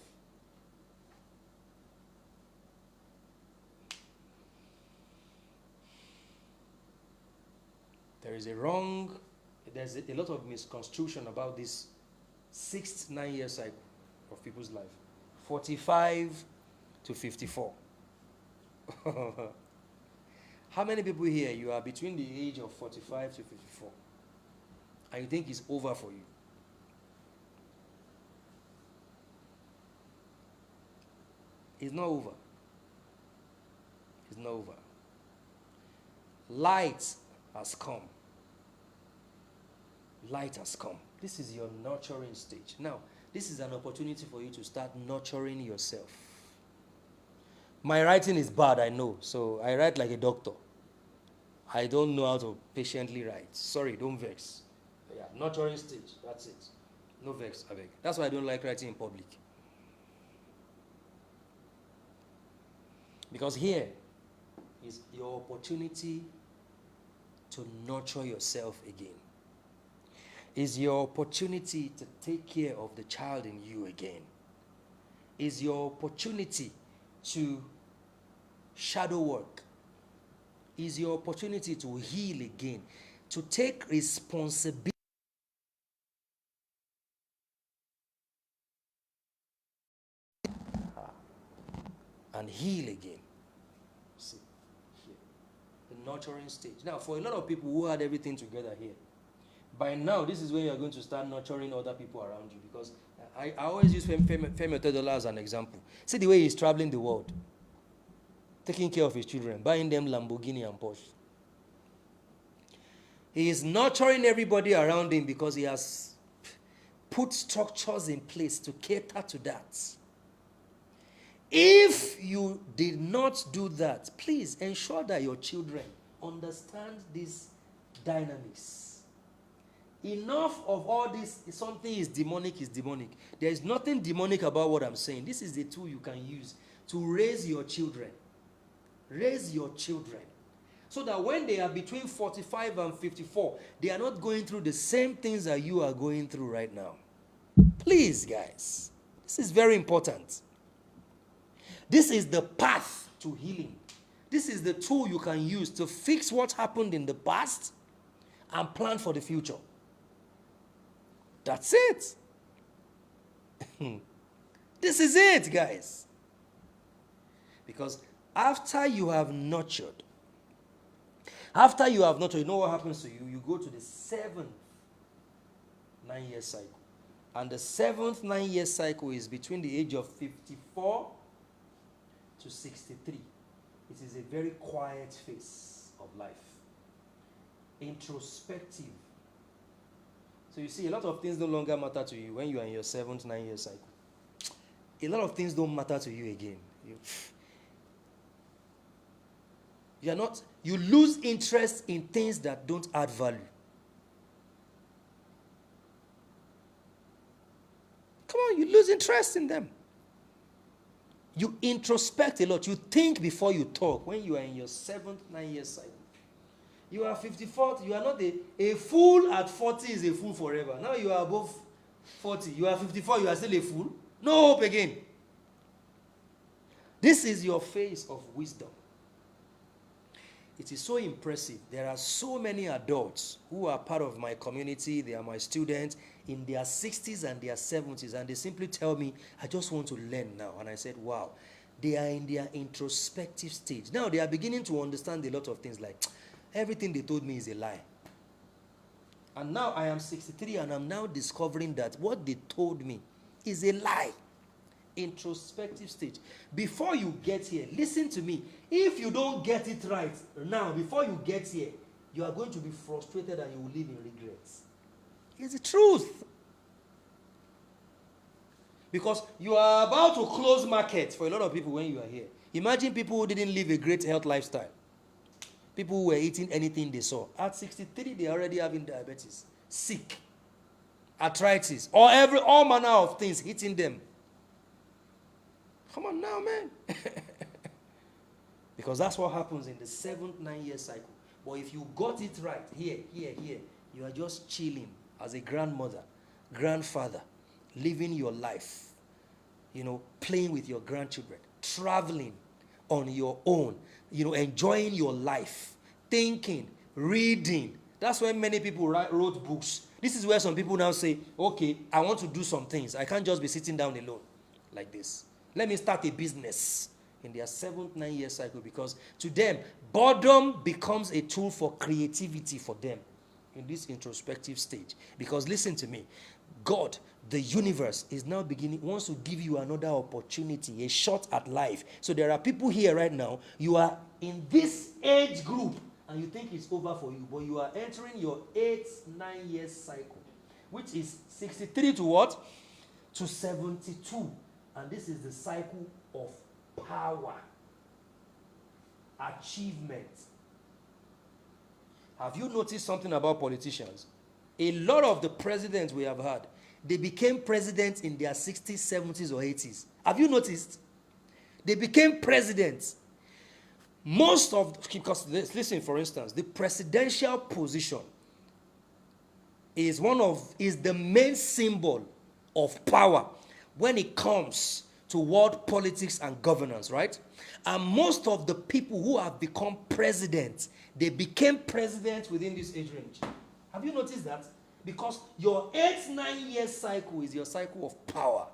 Speaker 1: There's a lot of misconstruction about this 6th 9-year cycle of people's life. 45 to 54. How many people here, you are between the age of 45 to 54, and you think it's over for you? It's not over. It's not over. Light has come. Light has come. This is your nurturing stage. Now, this is an opportunity for you to start nurturing yourself. My writing is bad, I know. So I write like a doctor. I don't know how to patiently write. Sorry, don't vex. Yeah, nurturing stage, that's it. No vex, I beg. That's why I don't like writing in public. Because here is your opportunity to nurture yourself again. Is your opportunity to take care of the child in you again. Is your opportunity to shadow work. Is your opportunity to heal again. To take responsibility. And heal again. See, here. The nurturing stage. Now, for a lot of people who had everything together here, by now, this is when you're going to start nurturing other people around you. Because I always use Femi Otedola as an example. See the way he's traveling the world. Taking care of his children. Buying them Lamborghini and Porsche. He is nurturing everybody around him because he has put structures in place to cater to that. If you did not do that, please ensure that your children understand these dynamics. Enough of all this, something is demonic. There is nothing demonic about what I'm saying. This is the tool you can use to raise your children. Raise your children. So that when they are between 45 and 54, they are not going through the same things that you are going through right now. Please, guys. This is very important. This is the path to healing. This is the tool you can use to fix what happened in the past and plan for the future. That's it. This is it, guys. Because after you have nurtured, you know what happens to you? You go to the 7th 9-year cycle. And the 7th 9-year cycle is between the age of 54 to 63. It is a very quiet phase of life. Introspective. So you see, a lot of things no longer matter to you when you are in your 7th 9-year cycle. A lot of things don't matter to you again. You lose interest in things that don't add value. Come on, you lose interest in them. You introspect a lot. You think before you talk when you are in your 7th 9-year cycle. You are 54. You are not a fool at 40 is a fool forever. Now you are above 40. You are 54. You are still a fool. No hope again. This is your phase of wisdom. It is so impressive. There are so many adults who are part of my community. They are my students in their 60s and their 70s. And they simply tell me, I just want to learn now. And I said, wow. They are in their introspective stage. Now they are beginning to understand a lot of things like, everything they told me is a lie. And now I am 63 and I'm now discovering that what they told me is a lie. Introspective stage. Before you get here, listen to me. If you don't get it right now, before you get here, you are going to be frustrated and you will live in regrets. It's the truth. Because you are about to close market for a lot of people when you are here. Imagine people who didn't live a great health lifestyle. People who were eating anything they saw. At 63, they are already having diabetes, sick, arthritis, or all manner of things hitting them. Come on now, man. Because that's what happens in the 7th 9-year cycle. But if you got it right, here, you are just chilling as a grandmother, grandfather, living your life, playing with your grandchildren, traveling on your own, enjoying your life, thinking, reading. That's when many people wrote books. This is where some people now say, okay, I want to do some things. I can't just be sitting down alone like this. Let me start a business in their 7th 9-year cycle, because to them, boredom becomes a tool for creativity for them in this introspective stage. Because listen to me, God, the universe, is now wants to give you another opportunity, a shot at life. So there are people here right now, you are in this age group and you think it's over for you, but you are entering your 8th 9-year cycle, which is 63 to what? To 72. And this is the cycle of power, achievement. Have you noticed something about politicians? A lot of the presidents we have had, they became presidents in their 60s, 70s, or 80s. Have you noticed? They became presidents. Because listen, for instance, the presidential position is the main symbol of power when it comes to world politics and governance, right? And most of the people who have become presidents, they became presidents within this age range. Have you noticed that? Because your 8th 9-year cycle is your cycle of power.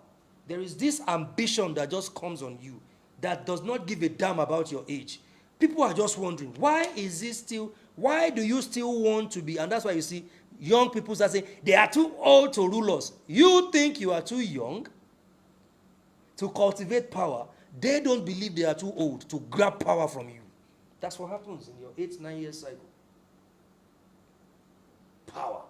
Speaker 1: There is this ambition that just comes on you that does not give a damn about your age. People are just wondering, why do you still want to be? And that's why you see young people start saying, they are too old to rule us. You think you are too young to cultivate power. They don't believe they are too old to grab power from you. That's what happens in your 8th 9-year cycle. Power.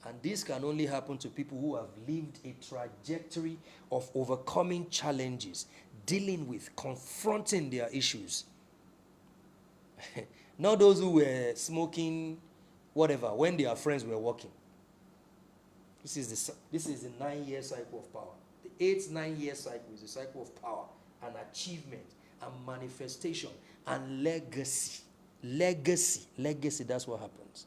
Speaker 1: And this can only happen to people who have lived a trajectory of overcoming challenges, dealing with, confronting their issues. Not those who were smoking whatever when their friends were working. This is the 9-year cycle of power. The 8th 9-year cycle is the cycle of power and achievement and manifestation and legacy. Legacy, that's what happens.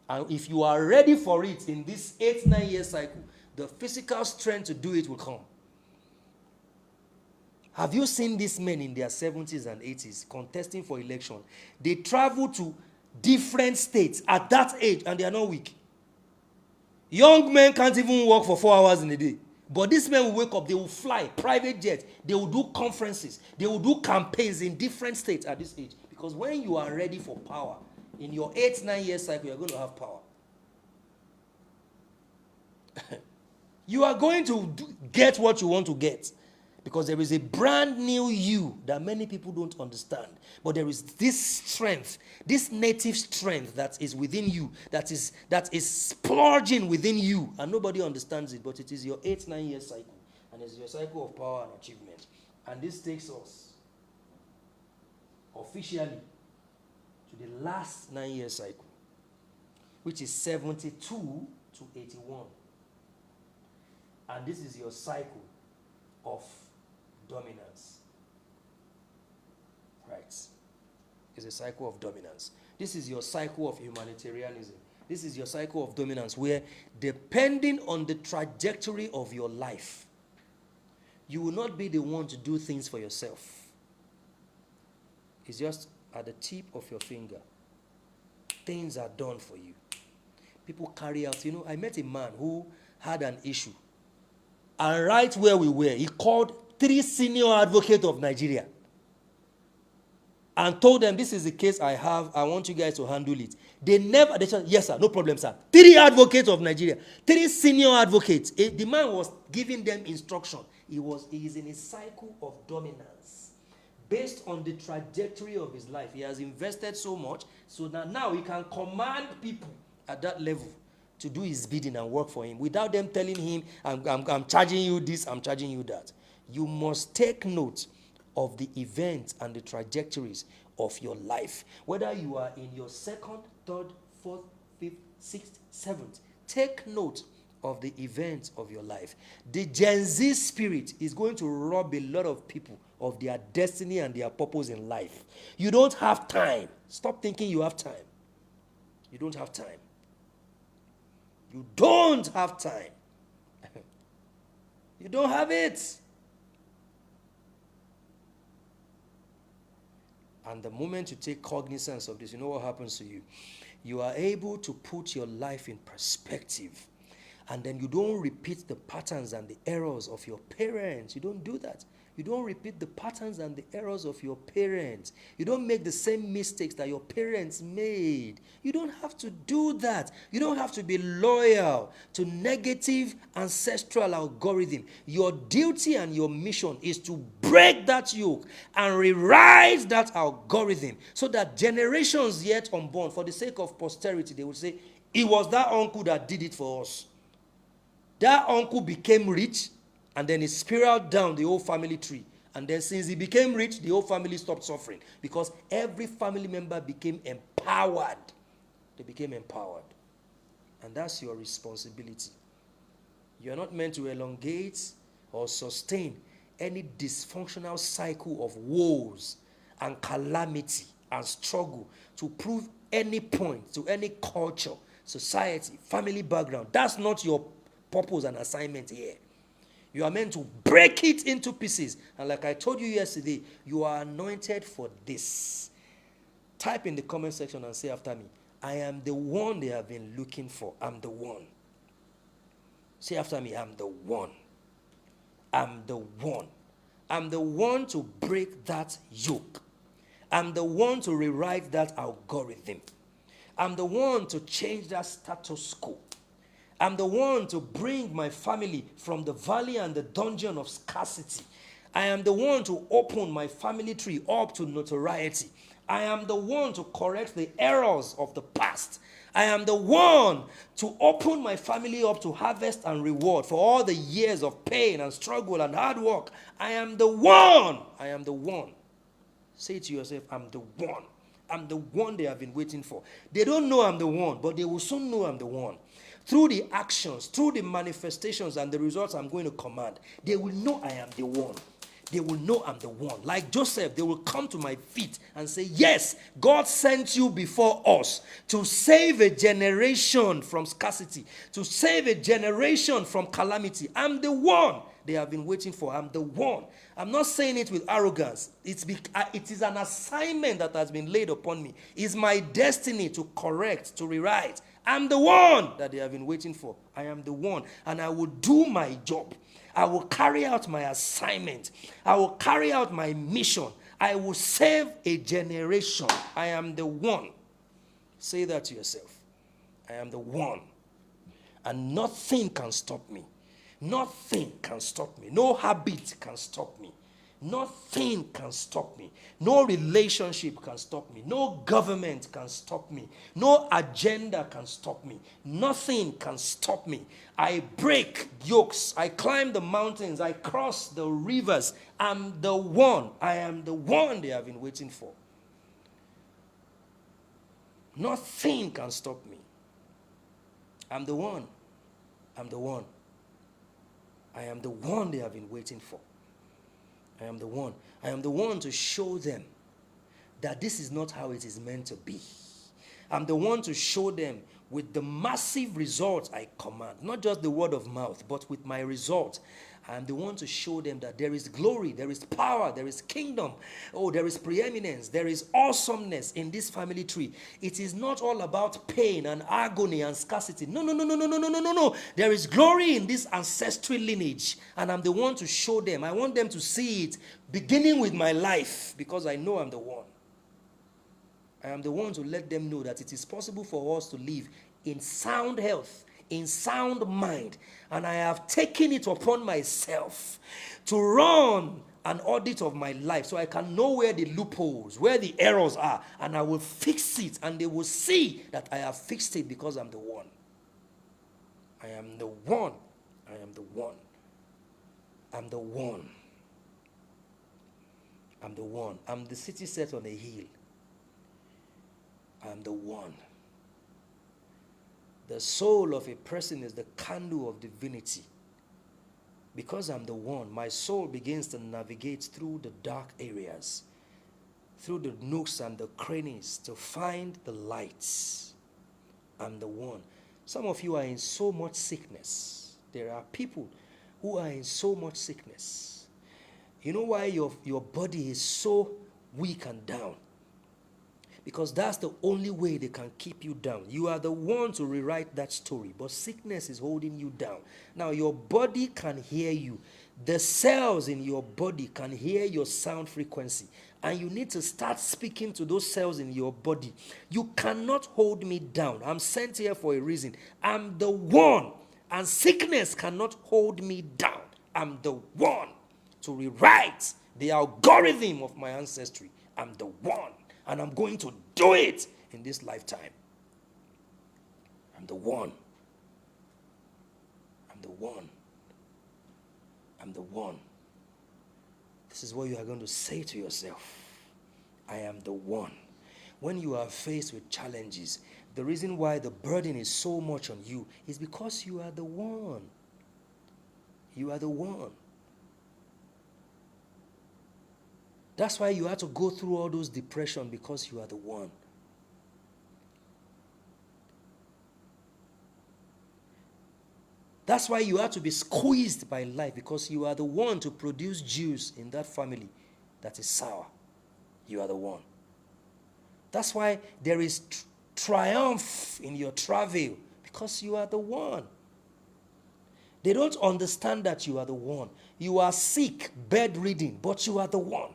Speaker 1: And if you are ready for it in this 8th 9-year cycle, the physical strength to do it will come. Have you seen these men in their 70s and 80s contesting for election? They travel to different states at that age and they are not weak. Young men can't even work for 4 hours in a day. But these men will wake up, they will fly, private jets, they will do conferences, they will do campaigns in different states at this age. Because when you are ready for power, in your 8th 9-year cycle, you're going to have power. You are going to get what you want to get. Because there is a brand new you that many people don't understand. But there is this strength, this native strength that is within you, that is splurging within you. And nobody understands it, but it is your 8th 9-year cycle. And it's your cycle of power and achievement. And this takes us officially to the last 9-year cycle, which is 72 to 81. And this is your cycle of dominance. Right. It's a cycle of dominance. This is your cycle of humanitarianism. This is your cycle of dominance where, depending on the trajectory of your life, you will not be the one to do things for yourself. It's just at the tip of your finger. Things are done for you. People carry out, I met a man who had an issue. And right where we were, he called 3 senior advocates of Nigeria. and told them, this is the case I have, I want you guys to handle it. They said, yes sir, no problem sir. 3 advocates of Nigeria, 3 senior advocates. The man was giving them instruction. He is in a cycle of dominance. Based on the trajectory of his life, he has invested so much, so that now he can command people at that level to do his bidding and work for him without them telling him, I'm charging you this, I'm charging you that. You must take note of the events and the trajectories of your life. Whether you are in your 2nd, 3rd, 4th, 5th, 6th, 7th, take note of the events of your life. The Gen Z spirit is going to rob a lot of people of their destiny and their purpose in life. You don't have time. Stop thinking you have time. You don't have time. You don't have time. You don't have it. And the moment you take cognizance of this, you know what happens to you? You are able to put your life in perspective. And then you don't repeat the patterns and the errors of your parents. You don't do that. You don't repeat the patterns and the errors of your parents. You don't make the same mistakes that your parents made. You don't have to do that. You don't have to be loyal to negative ancestral algorithm. Your duty and your mission is to break that yoke and rewrite that algorithm so that generations yet unborn, for the sake of posterity, they will say, it was that uncle that did it for us. That uncle became rich, and then he spiraled down the whole family tree. And then since he became rich, the whole family stopped suffering. Because every family member became empowered. They became empowered. And that's your responsibility. You're not meant to elongate or sustain any dysfunctional cycle of woes and calamity and struggle to prove any point to any culture, society, family background. That's not your purpose and assignment here. You are meant to break it into pieces. And like I told you yesterday, you are anointed for this. Type in the comment section and say after me, I am the one they have been looking for. I'm the one. Say after me, I'm the one. I'm the one. I'm the one to break that yoke. I'm the one to rewrite that algorithm. I'm the one to change that status quo. I'm the one to bring my family from the valley and the dungeon of scarcity. I am the one to open my family tree up to notoriety. I am the one to correct the errors of the past. I am the one to open my family up to harvest and reward for all the years of pain and struggle and hard work. I am the one. I am the one. Say to yourself, I'm the one. I'm the one they have been waiting for. They don't know I'm the one, but they will soon know I'm the one. Through the actions, through the manifestations and the results I'm going to command, they will know I am the one. They will know I'm the one. Like Joseph, they will come to my feet and say, yes, God sent you before us to save a generation from scarcity, to save a generation from calamity. I'm the one they have been waiting for. I'm the one. I'm not saying it with arrogance. It is an assignment that has been laid upon me. It's my destiny to correct, to rewrite. I'm the one that they have been waiting for. I am the one. And I will do my job. I will carry out my assignment. I will carry out my mission. I will save a generation. I am the one. Say that to yourself. I am the one. And nothing can stop me. Nothing can stop me. No habit can stop me. Nothing can stop me. No relationship can stop me. No government can stop me. No agenda can stop me. Nothing can stop me. I break yokes. I climb the mountains. I cross the rivers. I'm the one. I am the one they have been waiting for. Nothing can stop me. I'm the one. I'm the one. I am the one they have been waiting for. I am the one. I am the one to show them that this is not how it is meant to be. I'm the one to show them with the massive results I command, not just the word of mouth, but with my results. I'm the one to show them that there is glory, there is power, there is kingdom. Oh, there is preeminence, there is awesomeness in this family tree. It is not all about pain and agony and scarcity. No, no, no, no, no, no, no, no, no, no. There is glory in this ancestral lineage, and I'm the one to show them. I want them to see it beginning with my life, because I know I'm the one. I am the one to let them know that it is possible for us to live in sound health, in sound mind. And I have taken it upon myself to run an audit of my life so I can know where the loopholes, where the errors are, and I will fix it, and they will see that I have fixed it because I'm the one. I am the one. I am the one. I'm the one. I'm the one. I'm the city set on a hill. I'm the one. The soul of a person is the candle of divinity. Because I'm the one, my soul begins to navigate through the dark areas, through the nooks and the crannies to find the lights. I'm the one. Some of you are in so much sickness. There are people who are in so much sickness. You know why your body is so weak and down? Because that's the only way they can keep you down. You are the one to rewrite that story, but sickness is holding you down. Now, your body can hear you. The cells in your body can hear your sound frequency. And you need to start speaking to those cells in your body. You cannot hold me down. I'm sent here for a reason. I'm the one. And sickness cannot hold me down. I'm the one to rewrite the algorithm of my ancestry. I'm the one. And I'm going to do it in this lifetime. I'm the one. I'm the one. I'm the one. This is what you are going to say to yourself. I am the one. When you are faced with challenges, the reason why the burden is so much on you is because you are the one. You are the one. That's why you had to go through all those depression, because you are the one. That's why you had to be squeezed by life, because you are the one to produce juice in that family that is sour. You are the one. That's why there is triumph in your travel, because you are the one. They don't understand that you are the one. You are sick, bedridden, but you are the one.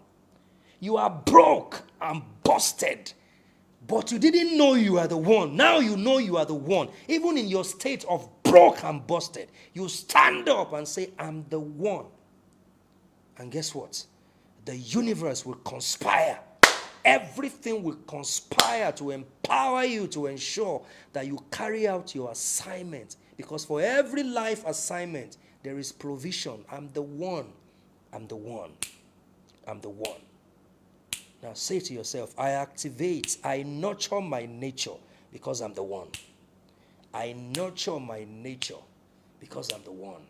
Speaker 1: You are broke and busted, but you didn't know you are the one. Now you know you are the one. Even in your state of broke and busted, you stand up and say, I'm the one. And guess what? The universe will conspire. Everything will conspire to empower you to ensure that you carry out your assignment. Because for every life assignment, there is provision. I'm the one. I'm the one. I'm the one. Now say to yourself, I activate, I nurture my nature because I'm the one. I nurture my nature because I'm the one.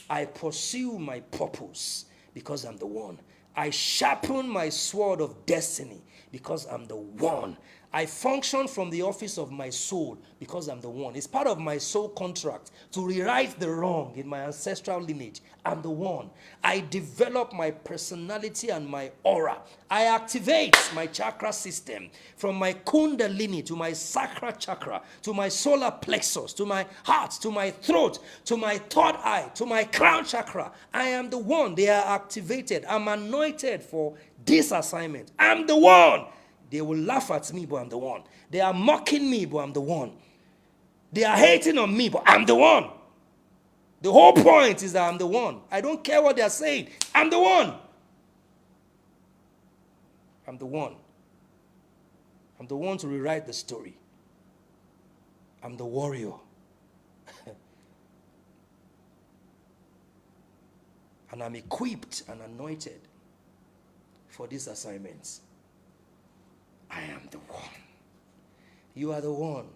Speaker 1: I pursue my purpose because I'm the one. I sharpen my sword of destiny because I'm the one. I function from the office of my soul because I'm the one. It's part of my soul contract to rewrite the wrong in my ancestral lineage. I'm the one. I develop my personality and my aura. I activate my chakra system from my kundalini to my sacral chakra, to my solar plexus, to my heart, to my throat, to my third eye, to my crown chakra. I am the one. They are activated. I'm anointed for this assignment. I'm the one. They will laugh at me, but I'm the one. They are mocking me, but I'm the one. They are hating on me, but I'm the one. The whole point is that I'm the one. I don't care what they are saying. I'm the one. I'm the one. I'm the one to rewrite the story. I'm the warrior. And I'm equipped and anointed for these assignments. I am the one. You are the one.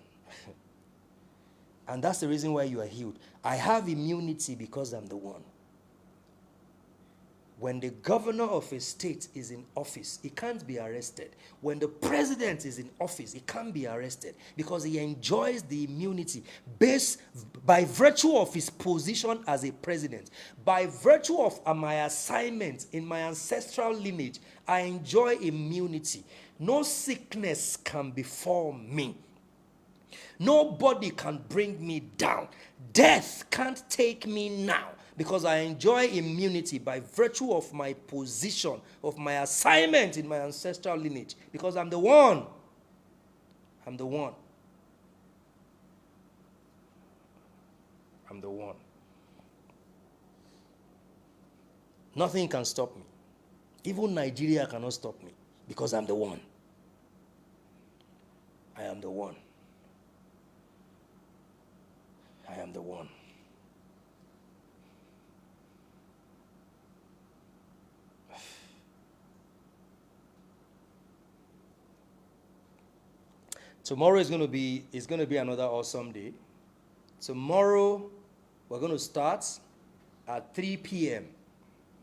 Speaker 1: And that's the reason why you are healed. I have immunity because I'm the one. When the governor of a state is in office, he can't be arrested. When the president is in office, he can't be arrested because he enjoys the immunity based by virtue of his position as a president. By virtue of my assignment in my ancestral lineage, I enjoy immunity. No sickness can befall me. Nobody can bring me down. Death can't take me now because I enjoy immunity by virtue of my position, of my assignment in my ancestral lineage, because I'm the one. I'm the one. I'm the one. Nothing can stop me. Even Nigeria cannot stop me because I'm the one. I am the one. I am the one. Tomorrow is going to be another awesome day. Tomorrow we're going to start at 3 p.m.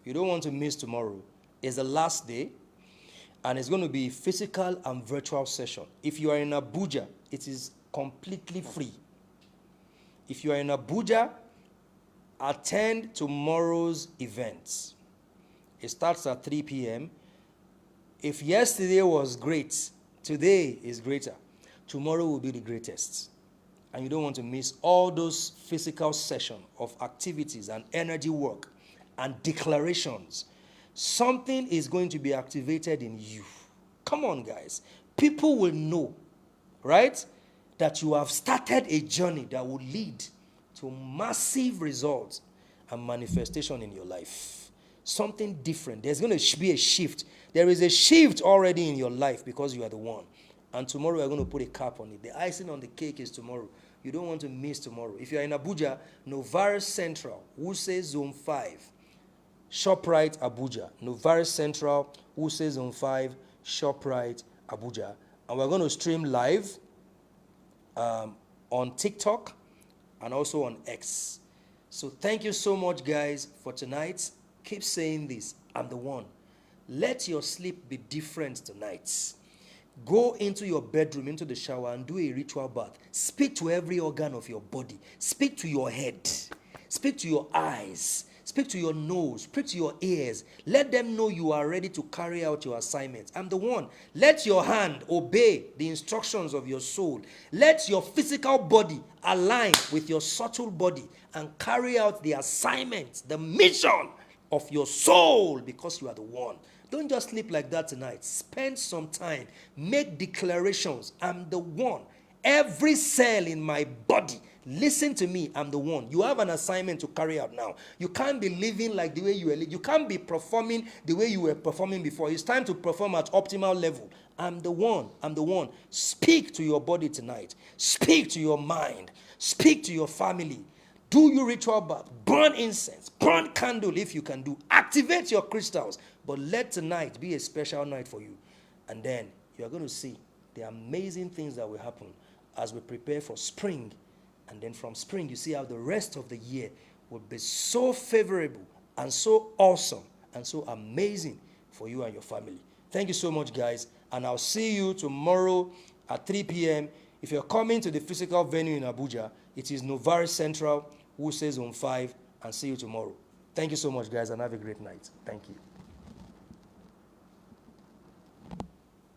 Speaker 1: You don't want to miss tomorrow. It's the last day, and it's going to be physical and virtual session. If you are in Abuja, it is completely free. If you are in Abuja, attend tomorrow's events. It starts at 3 p.m. If yesterday was great, today is greater. Tomorrow will be the greatest. And you don't want to miss all those physical sessions of activities and energy work and declarations. Something is going to be activated in you. Come on, guys. People will know, right, that you have started a journey that will lead to massive results and manifestation in your life. Something different. There's going to be a shift. There is a shift already in your life because you are the one. And tomorrow we're going to put a cap on it. The icing on the cake is tomorrow. You don't want to miss tomorrow. If you're in Abuja, Novaris Central, Wuse Zone 5, ShopRite Abuja. Novaris Central, Wuse Zone 5, ShopRite Abuja. And we're going to stream live on TikTok and also on X. So thank you so much, guys, for tonight. Keep saying this. I'm the one. Let your sleep be different tonight. Go into your bedroom, into the shower, and do a ritual bath. Speak to every organ of your body. Speak to your head. Speak to your eyes. Speak to your nose. Speak to your ears. Let them know you are ready to carry out your assignment. I'm the one. Let your hand obey the instructions of your soul. Let your physical body align with your subtle body and carry out the assignment, the mission of your soul, because you are the one. Don't just sleep like that tonight. Spend some time. Make declarations. I'm the one. Every cell in my body, listen to me. I'm the one. You have an assignment to carry out now. You can't be living like the way you were living. You can't be performing the way you were performing before. It's time to perform at optimal level. I'm the one. I'm the one. Speak to your body tonight. Speak to your mind. Speak to your family. Do your ritual bath. Burn incense. Burn candle if you can do. Activate your crystals. But let tonight be a special night for you. And then you are going to see the amazing things that will happen as we prepare for spring. And then from spring, you see how the rest of the year will be so favorable and so awesome and so amazing for you and your family. Thank you so much, guys. And I'll see you tomorrow at 3 p.m. If you're coming to the physical venue in Abuja, it is Novaris Central, Wuse Zone 5, and see you tomorrow. Thank you so much, guys, and have a great night. Thank you.